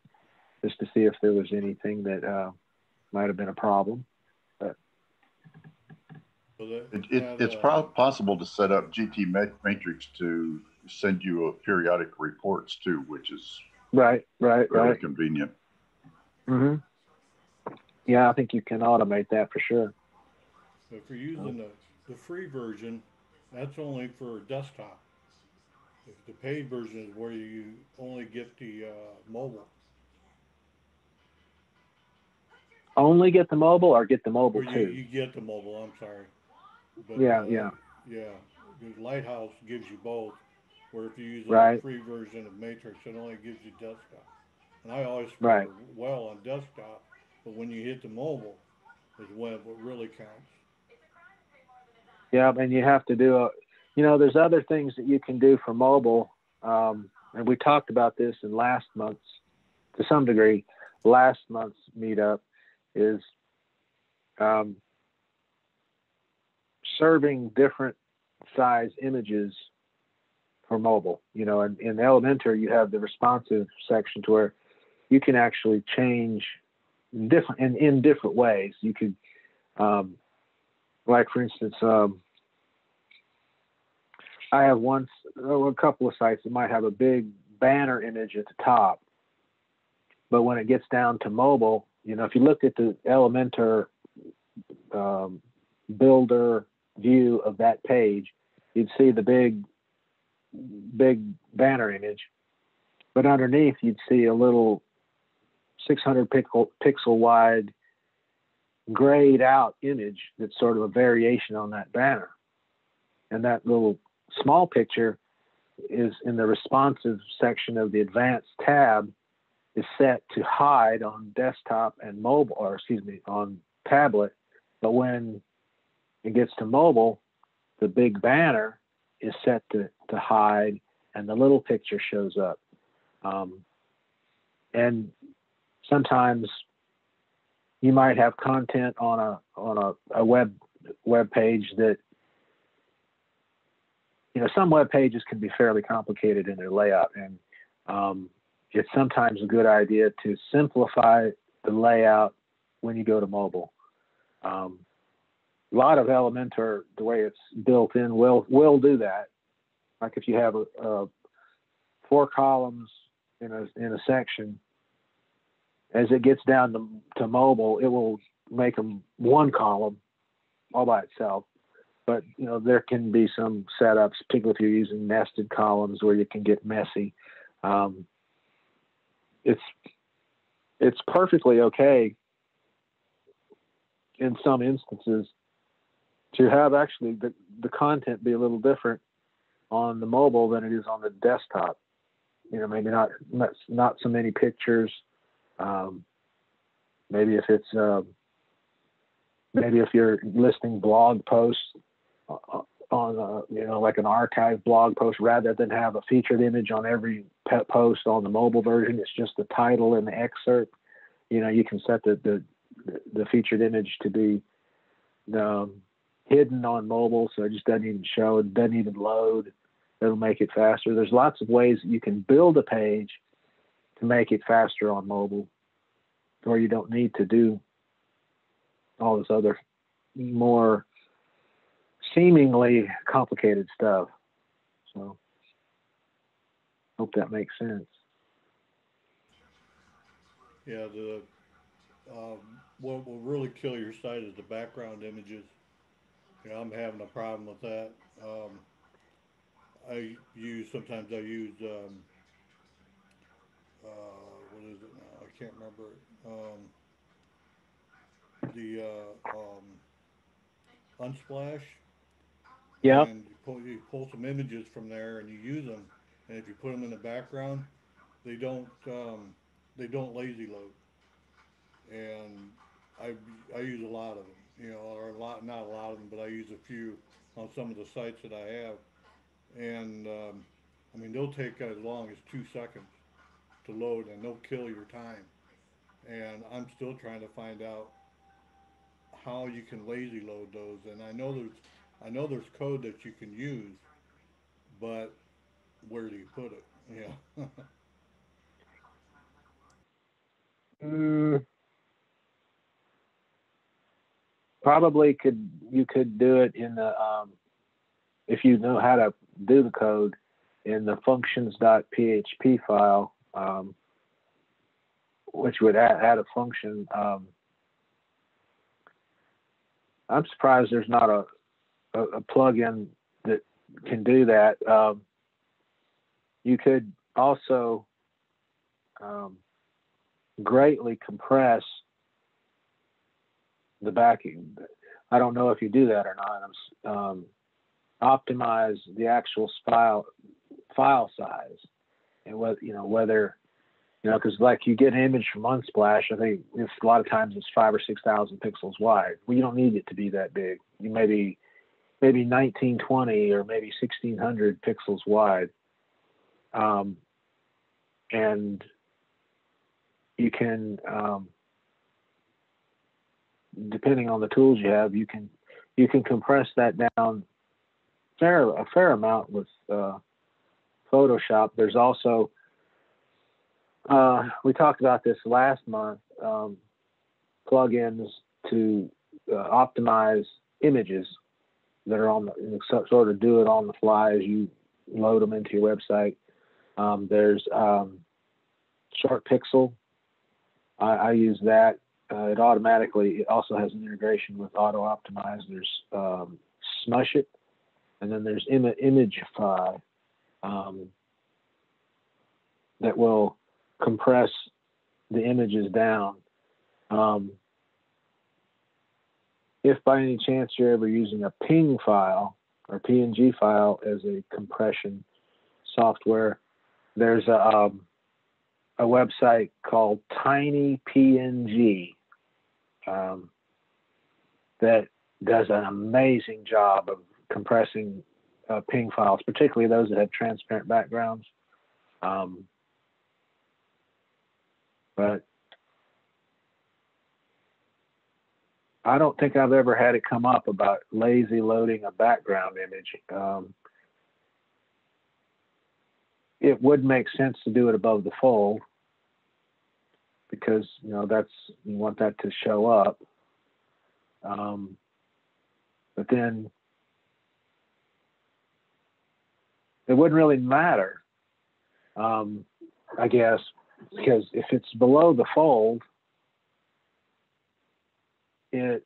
just to see if there was anything that might have been a problem. But it's possible to set up GT Matrix to send you periodic reports too, which is very convenient. Mm-hmm. Yeah, I think you can automate that for sure. So if you're using the free version, that's only for desktop. If the paid version is where you only get the mobile. Only get the mobile, or get the mobile too? You get the mobile, I'm sorry. But, yeah. Because Lighthouse gives you both, where if you use the free version of Matrix, it only gives you desktop. And I always score well on desktop, but when you hit the mobile is when it really counts. Yeah, and you have to do there's other things that you can do for mobile, and we talked about this in last month's meetup, is serving different size images for mobile. In Elementor, you have the responsive section to where you can actually change in different ways. You could, like for instance, I have a couple of sites that might have a big banner image at the top, but when it gets down to mobile, if you looked at the Elementor builder view of that page, you'd see the big banner image, but underneath you'd see a little 600 pixel wide grayed out image that's sort of a variation on that banner. And that little small picture is in the responsive section of the advanced tab, is set to hide on desktop and mobile, or excuse me, on tablet. But when it gets to mobile, the big banner is set to hide and the little picture shows up. And sometimes you might have content on a web page that, you know, some web pages can be fairly complicated in their layout, and it's sometimes a good idea to simplify the layout when you go to mobile. A lot of Elementor, the way it's built in, will do that. Like if you have 4 columns in a section, as it gets down to mobile, it will make them 1 column all by itself. But you know, there can be some setups, particularly if you're using nested columns, where you can get messy. It's perfectly okay in some instances to have actually the content be a little different on the mobile than it is on the desktop. You know, maybe not so many pictures. Maybe if it's maybe if you're listing blog posts on you know, like an archive blog post, rather than have a featured image on every post on the mobile version, it's just the title and the excerpt. You know, you can set the featured image to be hidden on mobile, so it just doesn't even show, it doesn't even load. It'll make it faster. There's lots of ways that you can build a page to make it faster on mobile, or you don't need to do all this other more seemingly complicated stuff. So hope that makes sense. Yeah, what will really kill your site is the background images. You know, I'm having a problem with that. Sometimes I use what is it now? I can't remember it. Unsplash. Yeah. And you pull some images from there and you use them. And if you put them in the background, they don't lazy load. And I use a lot of them, you know, or not a lot of them, but I use a few on some of the sites that I have. And I mean, they'll take as long as 2 seconds to load, and they'll kill your time. And I'm still trying to find out how you can lazy load those. And I know there's code that you can use, but where do you put it? Yeah. Probably you could do it in the if you know how to do the code, in the functions.php file, which would add a function. I'm surprised there's not a plugin that can do that. You could also greatly compress the backing. I don't know if you do that or not. Optimize the actual file size, and whether because like you get an image from Unsplash, I think a lot of times it's 5,000 or 6,000 pixels wide. Well, you don't need it to be that big. You maybe 1920 or maybe 1600 pixels wide, and you can, depending on the tools you have, you can compress that down a fair amount with Photoshop. There's also we talked about this last month, plugins to optimize images that are on sort of do it on the fly as you load them into your website. There's Short Pixel. I use that. It also has an integration with Auto Optimize. There's Smush It, and then there's Imagify that will compress the images down. if by any chance you're ever using a PNG file or PNG file as a compression software, there's a website called TinyPNG that does an amazing job of compressing PNG files, particularly those that have transparent backgrounds. But I don't think I've ever had it come up about lazy loading a background image. It would make sense to do it above the fold because, you know, you want that to show up. But then it wouldn't really matter, I guess, because if it's below the fold, it's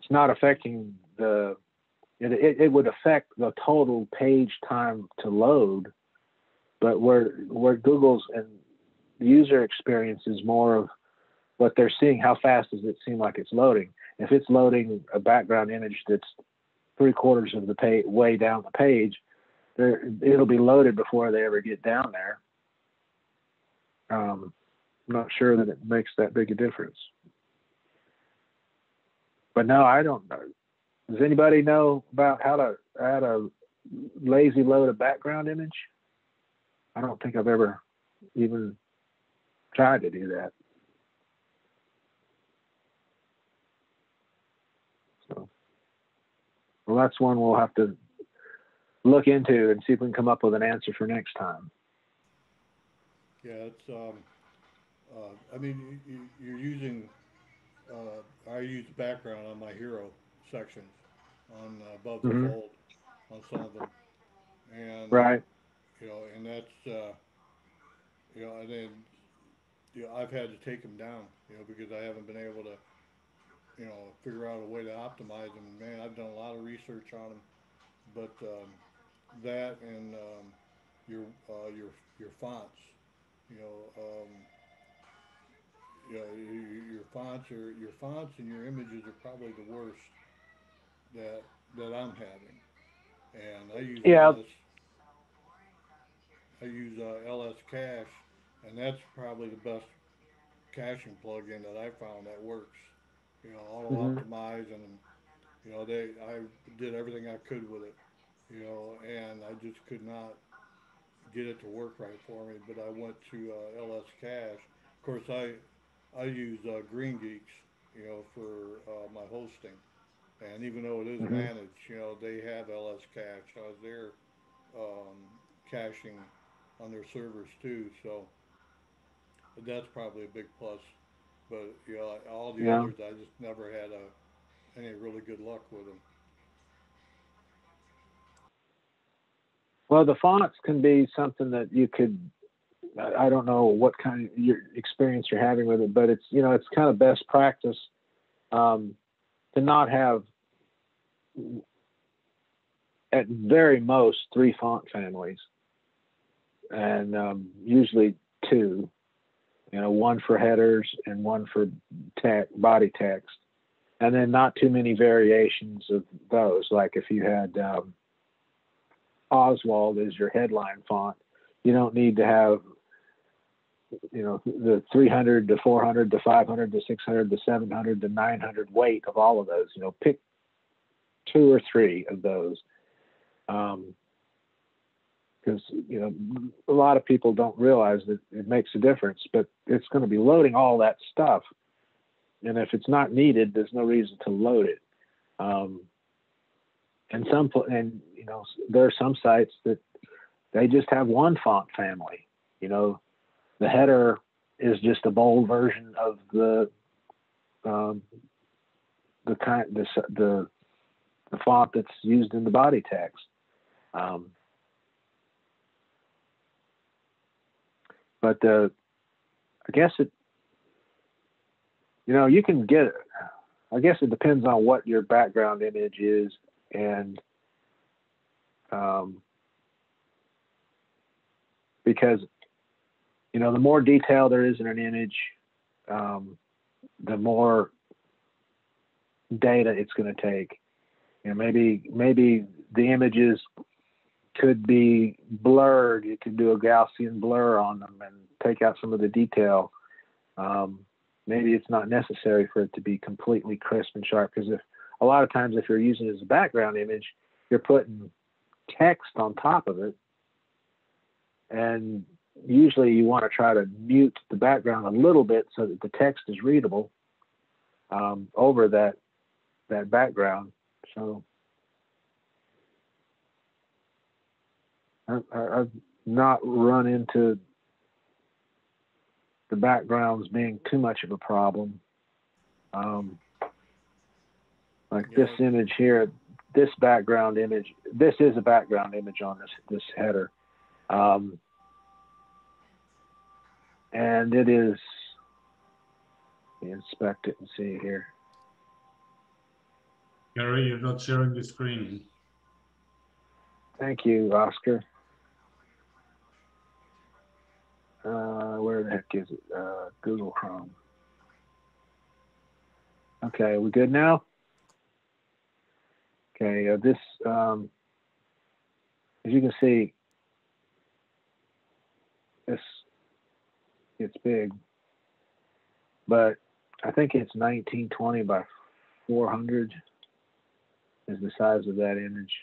not affecting it would affect the total page time to load, but where Google's and the user experience is more of what they're seeing, how fast does it seem like it's loading. If it's loading a background image that's 3/4 of the way down the page, it'll be loaded before they ever get down there. I'm not sure that it makes that big a difference. But no, I don't know. Does anybody know about how to lazy load a background image? I don't think I've ever even tried to do that. So, well, that's one we'll have to look into and see if we can come up with an answer for next time. Yeah, it's I mean, you're using I use background on my hero sections on above the fold on some of them, and right. You know, and that's you know, and then I've had to take them down, you know, because I haven't been able to, you know, figure out a way to optimize them. Man, I've done a lot of research on them, but that and your fonts, you know, your fonts and your images are probably the worst that I'm having, and I use LS Cache, and that's probably the best caching plugin that I found that works. You know, auto optimize, and you know I did everything I could with it. You know, and I just could not get it to work right for me. But I went to LS Cache. Of course, I use Green Geeks, you know, for my hosting. And even though it is managed, you know, they have LS Cache as their caching on their servers too. So that's probably a big plus. But you know, all the others, I just never had any really good luck with them. Well, the fonts can be something that you could. I don't know what kind of your experience you're having with it, but it's, you know, it's kind of best practice to not have, at very most, 3 font families, and usually 2. You know, 1 for headers and 1 for body text, and then not too many variations of those. Like if you had Oswald as your headline font, you don't need to have, you know, the 300 to 400 to 500 to 600 to 700 to 900 weight of all of those. You know, pick 2 or 3 of those. Because, you know, a lot of people don't realize that it makes a difference, but it's going to be loading all that stuff. And if it's not needed, there's no reason to load it. And you know, there are some sites that they just have 1 font family. You know, the header is just a bold version of the font that's used in the body text. But I guess it, you know, you can get, I guess it depends on what your background image is, and because, you know, the more detail there is in an image, the more data it's going to take. You know, maybe the images could be blurred. You could do a Gaussian blur on them and take out some of the detail. Maybe it's not necessary for it to be completely crisp and sharp, because a lot of times if you're using it as a background image, you're putting text on top of it, and usually you want to try to mute the background a little bit so that the text is readable over that background. So I've not run into the backgrounds being too much of a problem. Like this image here, this background image, this is a background image on this header. And it is, let me inspect it and see here. Gary, you're not sharing the screen. Thank you, Oscar. Where the heck is it? Google Chrome. Okay, we good now? Okay, this, as you can see, this gets big, but I think it's 1920 by 400 is the size of that image.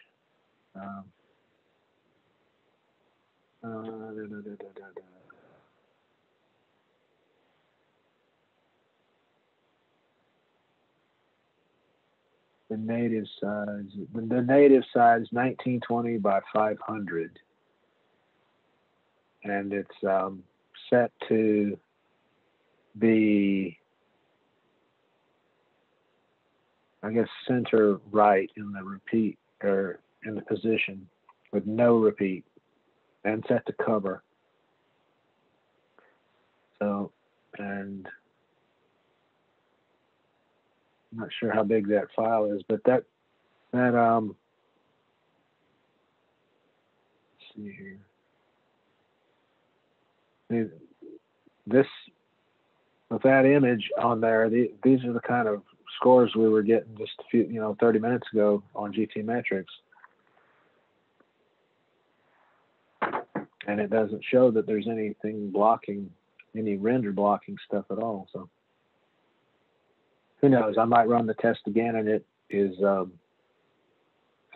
The native size 1920 by 500, and it's set to be, I guess, center right in the repeat, or in the position with no repeat, and set to cover. So, and I'm not sure how big that file is, but let's see here. This, with that image on there, these are the kind of scores we were getting just a few, 30 minutes ago on GT Metrics. And it doesn't show that there's anything blocking, any render blocking stuff at all. So who knows? I might run the test again, and it is, I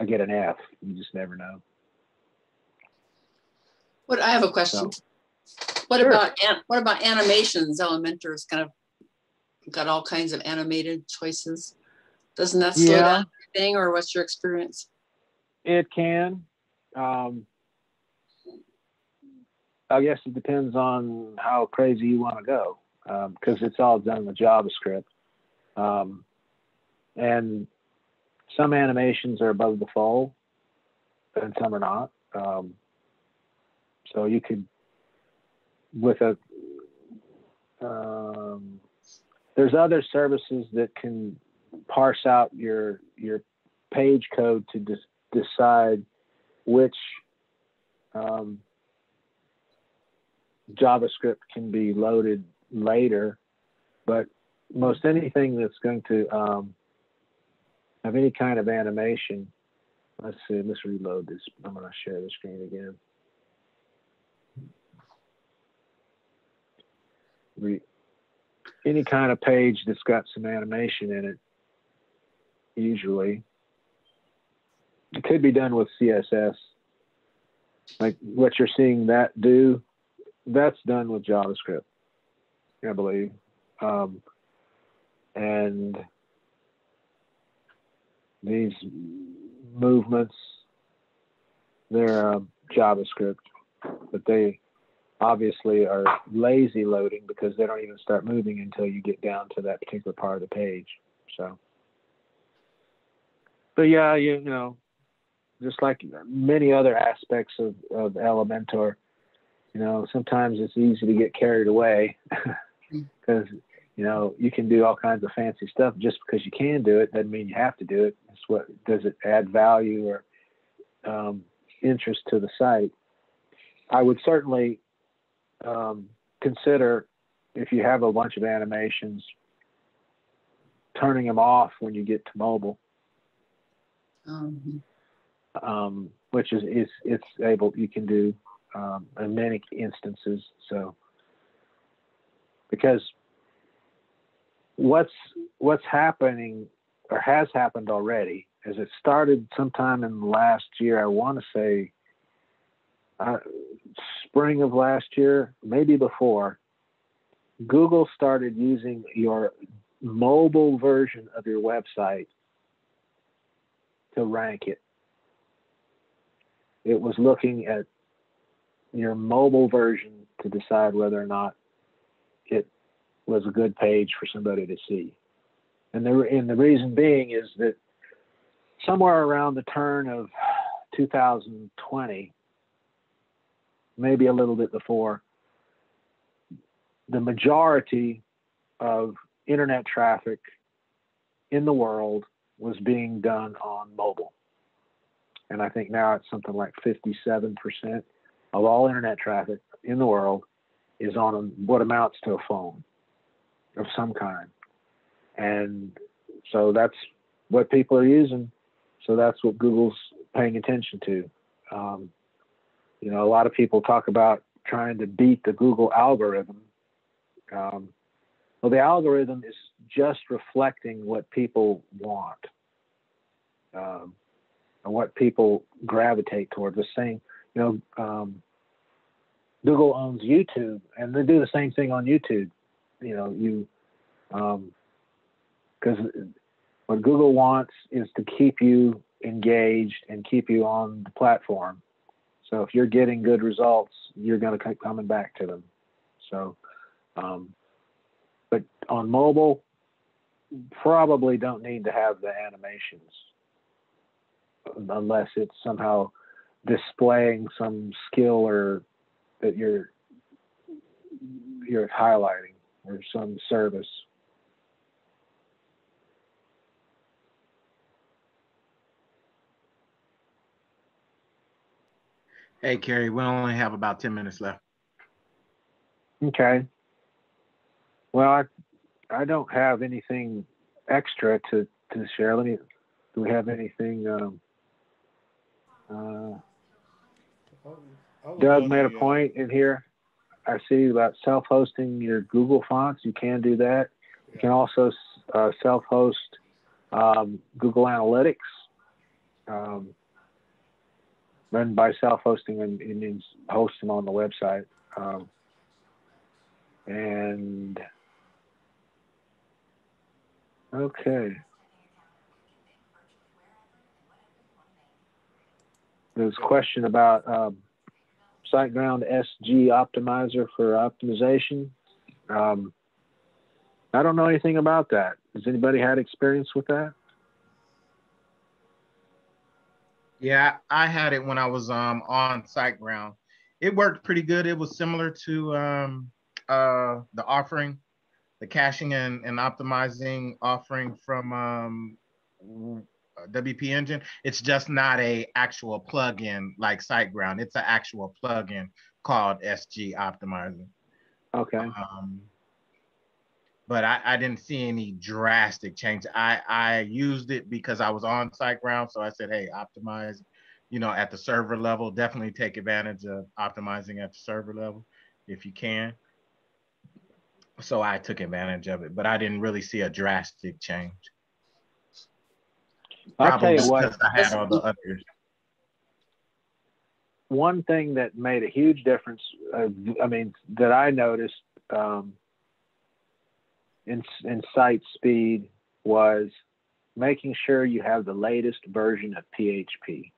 get an F. You just never know. I have a question. So, what sure. about animations? Elementor's kind of got all kinds of animated choices. Doesn't that slow down anything, or what's your experience? It can. I guess it depends on how crazy you want to go, because it's all done with JavaScript. And some animations are above the fold and some are not. So you could, with there's other services that can parse out your page code to decide which JavaScript can be loaded later, but most anything that's going to have any kind of animation. Let's see, let's reload this. I'm going to share the screen again. Any kind of page that's got some animation in it, usually. It could be done with CSS. Like what you're seeing that do, that's done with JavaScript, I believe. And these movements, they're JavaScript, but they obviously are lazy loading because they don't even start moving until you get down to that particular part of the page. So, but yeah, you know, just like many other aspects of Elementor, you know, sometimes it's easy to get carried away because, you know, you can do all kinds of fancy stuff. Just because you can do it doesn't mean you have to do it. It's what, does it add value or interest to the site? I would certainly consider, if you have a bunch of animations, turning them off when you get to mobile, which is it's able, you can do in many instances. So because what's happening or has happened already is it started sometime in the last year. I want to say spring of last year, maybe before. Google started using your mobile version of your website to rank it. It was looking at your mobile version to decide whether or not it was a good page for somebody to see. And the reason being is that somewhere around the turn of 2020, maybe a little bit before, the majority of internet traffic in the world was being done on mobile. And I think now it's something like 57% of all internet traffic in the world is on what amounts to a phone of some kind. And so that's what people are using. So that's what Google's paying attention to. You know, a lot of people talk about trying to beat the Google algorithm. Well, the algorithm is just reflecting what people want and what people gravitate toward. The same, you know, Google owns YouTube, and they do the same thing on YouTube. You know, because what Google wants is to keep you engaged and keep you on the platform. So if you're getting good results, you're going to keep coming back to them. So, but on mobile, probably don't need to have the animations unless it's somehow displaying some skill or that you're highlighting or some service. Hey, Kerry, we only have about 10 minutes left. Okay. Well, I don't have anything extra to share. Do we have anything? Doug made a point in here. I see about self-hosting your Google fonts. You can do that. You can also self-host Google Analytics. Run by self-hosting and means host them on the website. And okay. There's a question about SiteGround SG Optimizer for optimization. I don't know anything about that. Has anybody had experience with that? Yeah, I had it when I was on SiteGround. It worked pretty good. It was similar to the offering, the caching and optimizing offering from WP Engine. It's just not a actual plugin like SiteGround. It's an actual plugin called SG Optimizer. Okay. But I didn't see any drastic change. I used it because I was on SiteGround, so I said, hey, optimize, you know, at the server level. Definitely take advantage of optimizing at the server level if you can. So I took advantage of it, but I didn't really see a drastic change. I'll tell you what, because I had all the others. One thing that made a huge difference, that I noticed in site speed was making sure you have the latest version of PHP.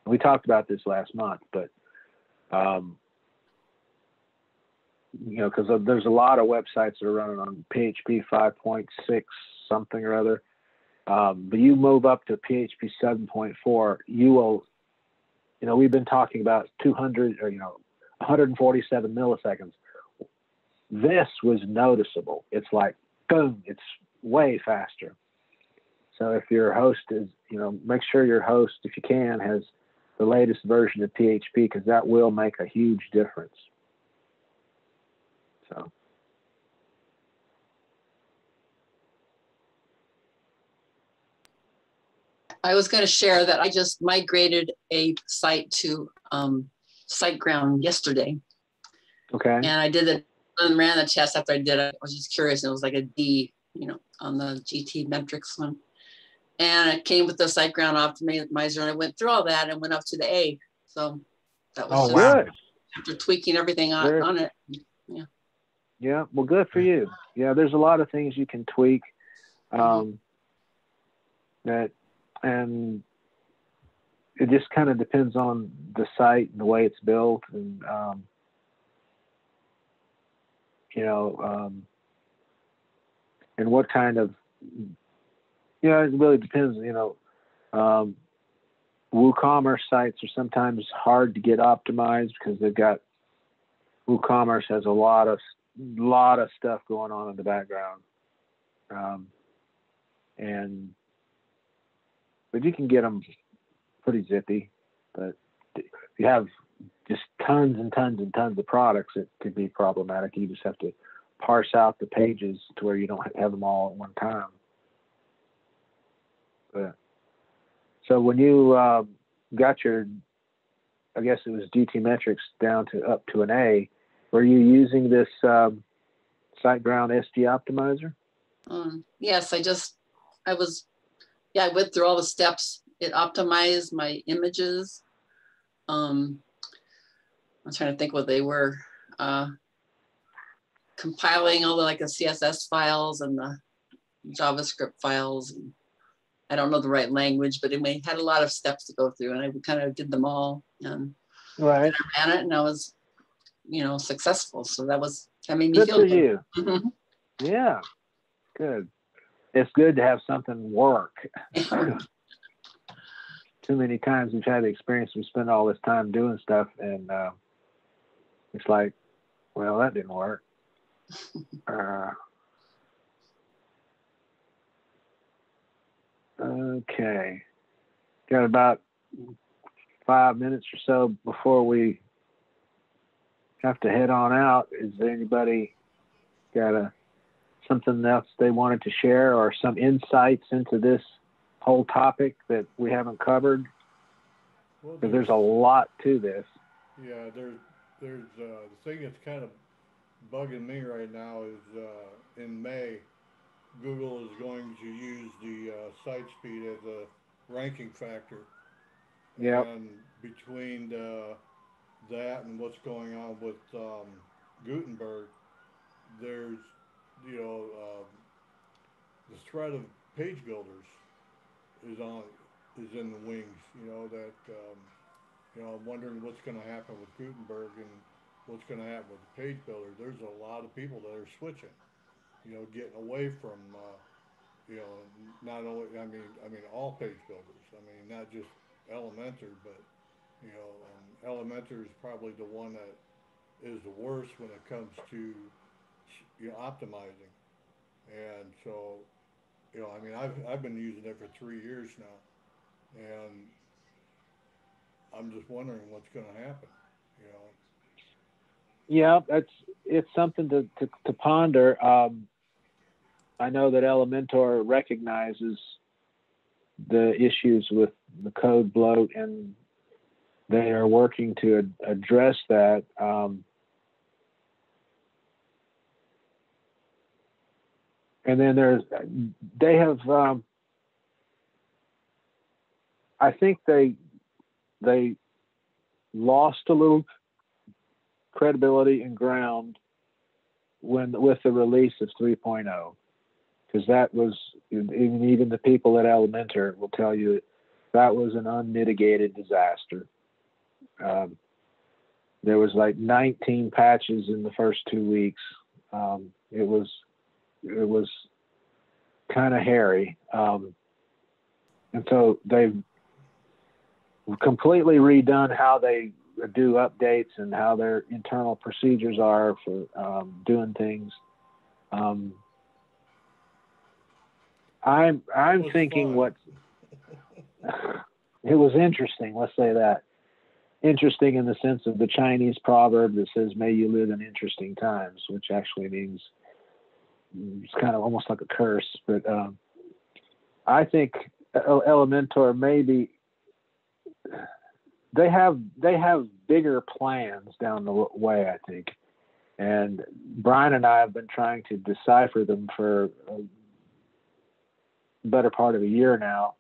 We talked about this last month, but you know, because there's a lot of websites that are running on PHP 5.6 something or other. But you move up to PHP 7.4, you will, you know, we've been talking about 200 or, you know, 147 milliseconds. This was noticeable. It's like, boom, it's way faster. So if your host is, you know, make sure your host, if you can, has the latest version of PHP, because that will make a huge difference. So. I was going to share that I just migrated a site to SiteGround yesterday. Okay. And I did it and ran the test after I did it. I was just curious. And it was like a D, on the GT metrics one. And it came with the SiteGround optimizer, and I went through all that and went up to the A. So that was just good. After tweaking everything on it. Yeah. Yeah. Well, good for you. Yeah. There's a lot of things you can tweak. And it just kind of depends on the site and the way it's built, and and what kind of, it really depends. WooCommerce sites are sometimes hard to get optimized because WooCommerce has a lot of stuff going on in the background, but you can get them pretty zippy. But if you have just tons and tons and tons of products, it could be problematic. You just have to parse out the pages to where you don't have them all at one time. But, so when you got your, I guess it was GT metrics down to up to an A, were you using this SiteGround SG optimizer? Yes, I went through all the steps. It optimized my images. I'm trying to think what they were. Compiling all the CSS files and the JavaScript files. And I don't know the right language, but it had a lot of steps to go through, and I kind of did them all. And right. I ran it, and I was, successful. So that made me feel good. Good for you. Yeah, good. It's good to have something work. Too many times we've had the experience, we spend all this time doing stuff, and it's like, well, that didn't work. Okay. Got about 5 minutes or so before we have to head on out. Is there anybody got something else they wanted to share, or some insights into this whole topic that we haven't covered? Because there's a lot to this. Yeah, there's the thing that's kind of bugging me right now is in May, Google is going to use the site speed as a ranking factor. Yeah. And between that and what's going on with Gutenberg, there's the threat of page builders is in the wings. I'm wondering what's going to happen with Gutenberg and what's going to happen with the page builder. There's a lot of people that are switching, getting away from, not only, I mean, all page builders. I mean, not just Elementor, but, Elementor is probably the one that is the worst when it comes to, optimizing. And so, I've been using it for 3 years now, and I'm just wondering what's going to happen, Yeah, it's something to ponder. I know that Elementor recognizes the issues with the code bloat, and they are working to address that. And then they have, I think they lost a little credibility and ground with the release of 3.0, because that was, even the people at Elementor will tell you that was an unmitigated disaster. There was 19 patches in the first 2 weeks. It was kind of hairy. And so they've completely redone how they do updates and how their internal procedures are for doing things. I'm thinking it was interesting. Let's say that. Interesting in the sense of the Chinese proverb that says, "May you live in interesting times," which actually means it's kind of almost like a curse. But I think Elementor maybe they have bigger plans down the way, I think. And Brian and I have been trying to decipher them for a better part of a year now.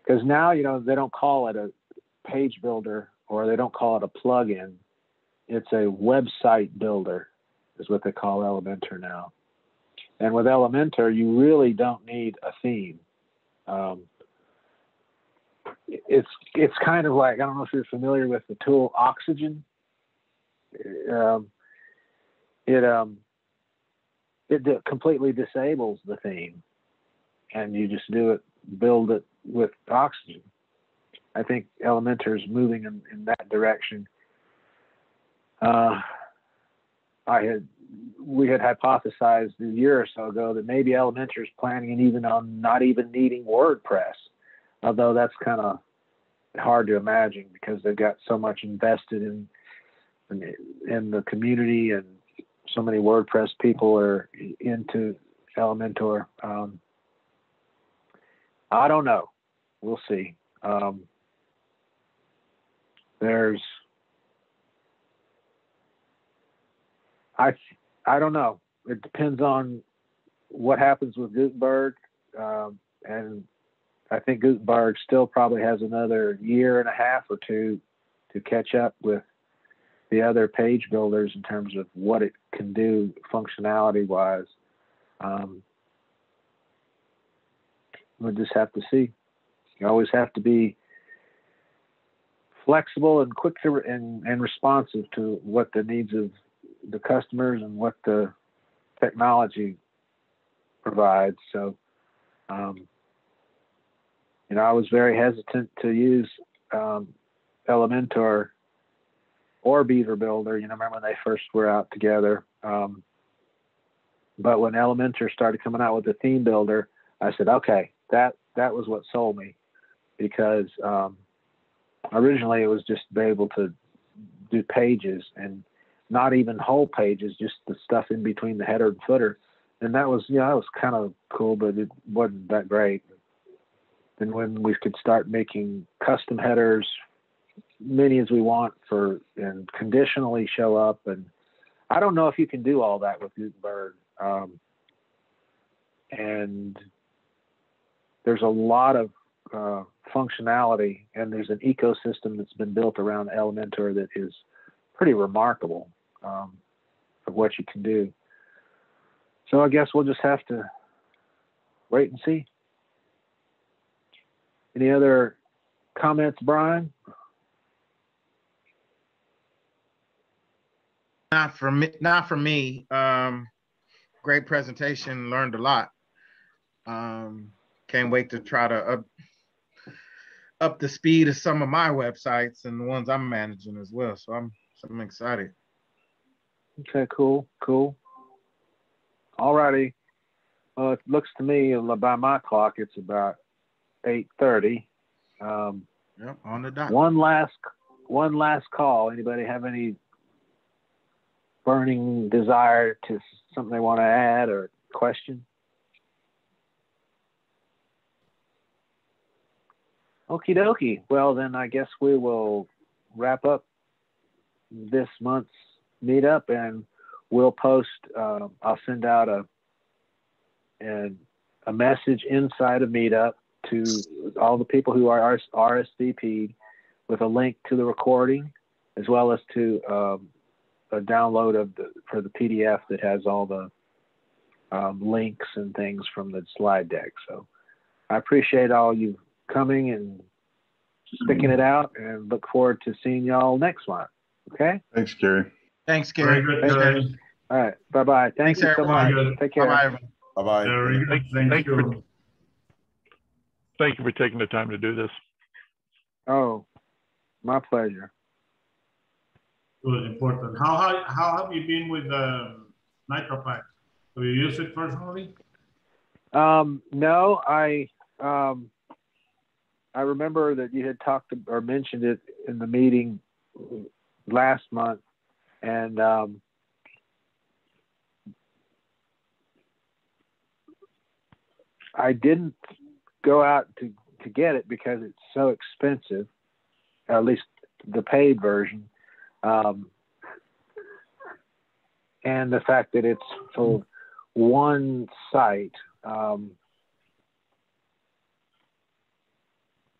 Because now, they don't call it a page builder or they don't call it a plugin. It's a website builder is what they call Elementor now. And with Elementor, you really don't need a theme. It's kind of like, I don't know if you're familiar with the tool Oxygen. It completely disables the theme, and you just build it with Oxygen. I think Elementor is moving in that direction. We had hypothesized a year or so ago that maybe Elementor is planning even on not even needing WordPress, although that's kind of hard to imagine because they've got so much invested in the community, and so many WordPress people are into Elementor. I don't know. We'll see. I don't know. It depends on what happens with Gutenberg, and I think Gutenberg still probably has another year and a half or two to catch up with the other page builders in terms of what it can do functionality wise. We'll just have to see. You always have to be flexible and quick and responsive to what the needs of the customers and what the technology provides. So, I was very hesitant to use Elementor or Beaver Builder, remember when they first were out together. But when Elementor started coming out with the theme builder, I said, okay, that was what sold me, because originally it was just to be able to do pages, and not even whole pages, just the stuff in between the header and footer. And that was, that was kind of cool, but it wasn't that great. And when we could start making custom headers, many as we want and conditionally show up. And I don't know if you can do all that with Gutenberg. And there's a lot of functionality, and there's an ecosystem that's been built around Elementor that is pretty remarkable of what you can do. So I guess we'll just have to wait and see. Any other comments, Brian? Not for me. Great presentation. Learned a lot. Can't wait to try to up the speed of some of my websites and the ones I'm managing as well. So I'm excited. Okay, cool. All righty. Well, it looks to me by my clock it's about 8:30. Yep, on the dot. One last call. Anybody have any burning desire to something they want to add or question? Okie dokie. Well, then I guess we will wrap up this month's meetup, and we'll post. I'll send out a message inside of Meetup to all the people who are RSVP'd with a link to the recording, as well as to a download for the PDF that has all the links and things from the slide deck. So I appreciate all you coming and sticking it out, and look forward to seeing y'all next month. Okay? Thanks, Gary. Thanks, Gary. Very good, Gary. All right. Bye-bye. Thank you so much. Take care. Bye-bye. Bye-bye. Very good. Thank you. Thank you for taking the time to do this. Oh, my pleasure. It was important. How have you been with NitroPack? Have you used it personally? No, I remember that you had talked or mentioned it in the meeting last month, and I didn't go out to get it because it's so expensive, or at least the paid version. And the fact that it's for one site.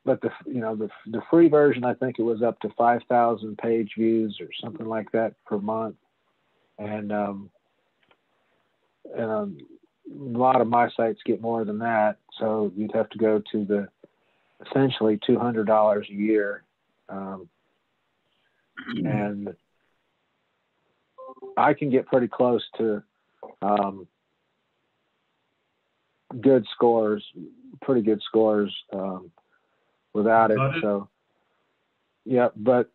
But the free version, I think it was up to 5,000 page views or something like that per month. And a lot of my sites get more than that. So you'd have to go to the essentially $200 a year. And I can get pretty close to good scores, pretty good scores without it. So, yeah, but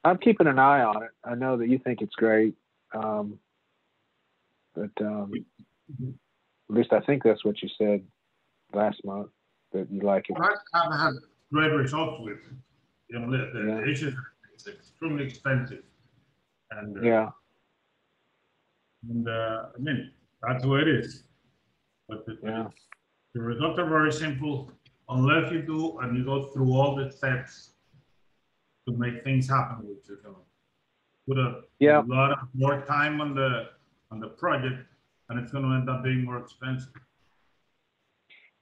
I'm keeping an eye on it. I know that you think it's great. But at least I think that's what you said last month, that you like it. I've had great results with it. The issue is it's extremely expensive. And I mean, that's the way it is. But the results are very simple, unless you go through all the steps to make things happen with it. Put a lot of more time on the project, and it's going to end up being more expensive.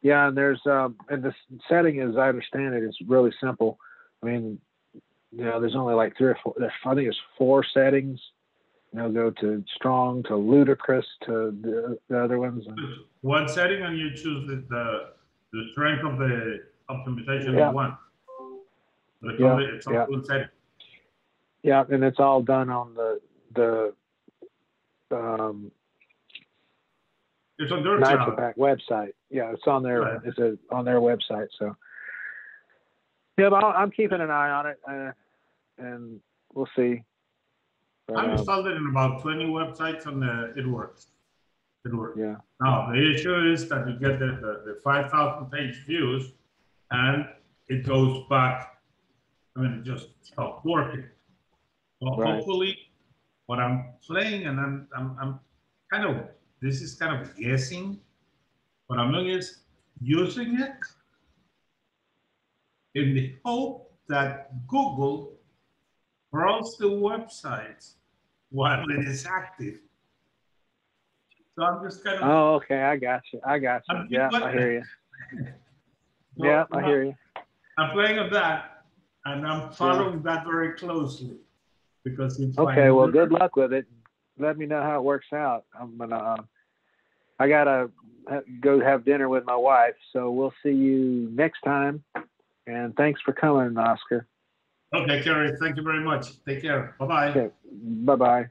Yeah, and there's and the setting, as I understand it, is really simple. I mean, there's only like 3 or 4. I think it's 4 settings. Go to strong, to ludicrous, to the other ones. One setting, and you choose the strength of the optimization you want. It's all one setting. Yeah, and it's all done on the it's on their NitroPack website. Yeah, it's on their on their website. So but I'm keeping an eye on it, and we'll see. But, I installed it in about 20 websites, and it works. It works. Yeah. Now the issue is that you get the 5,000 page views, and it goes back. I mean, it just stopped working. Well, hopefully, what I'm playing, and I'm kind of, this is kind of guessing. What I'm doing is using it in the hope that Google crawls the websites while it is active. So I'm just kind of. Oh, okay. I got you. Yeah, I hear you. Yeah, I hear you. I'm playing on that, and I'm following that very closely because it's okay. Well, good luck with it. Let me know how it works out. I gotta go have dinner with my wife, so we'll see you next time. And thanks for coming, Oscar. Okay, Kerry. Thank you very much. Take care. Bye-bye. Okay. Bye-bye.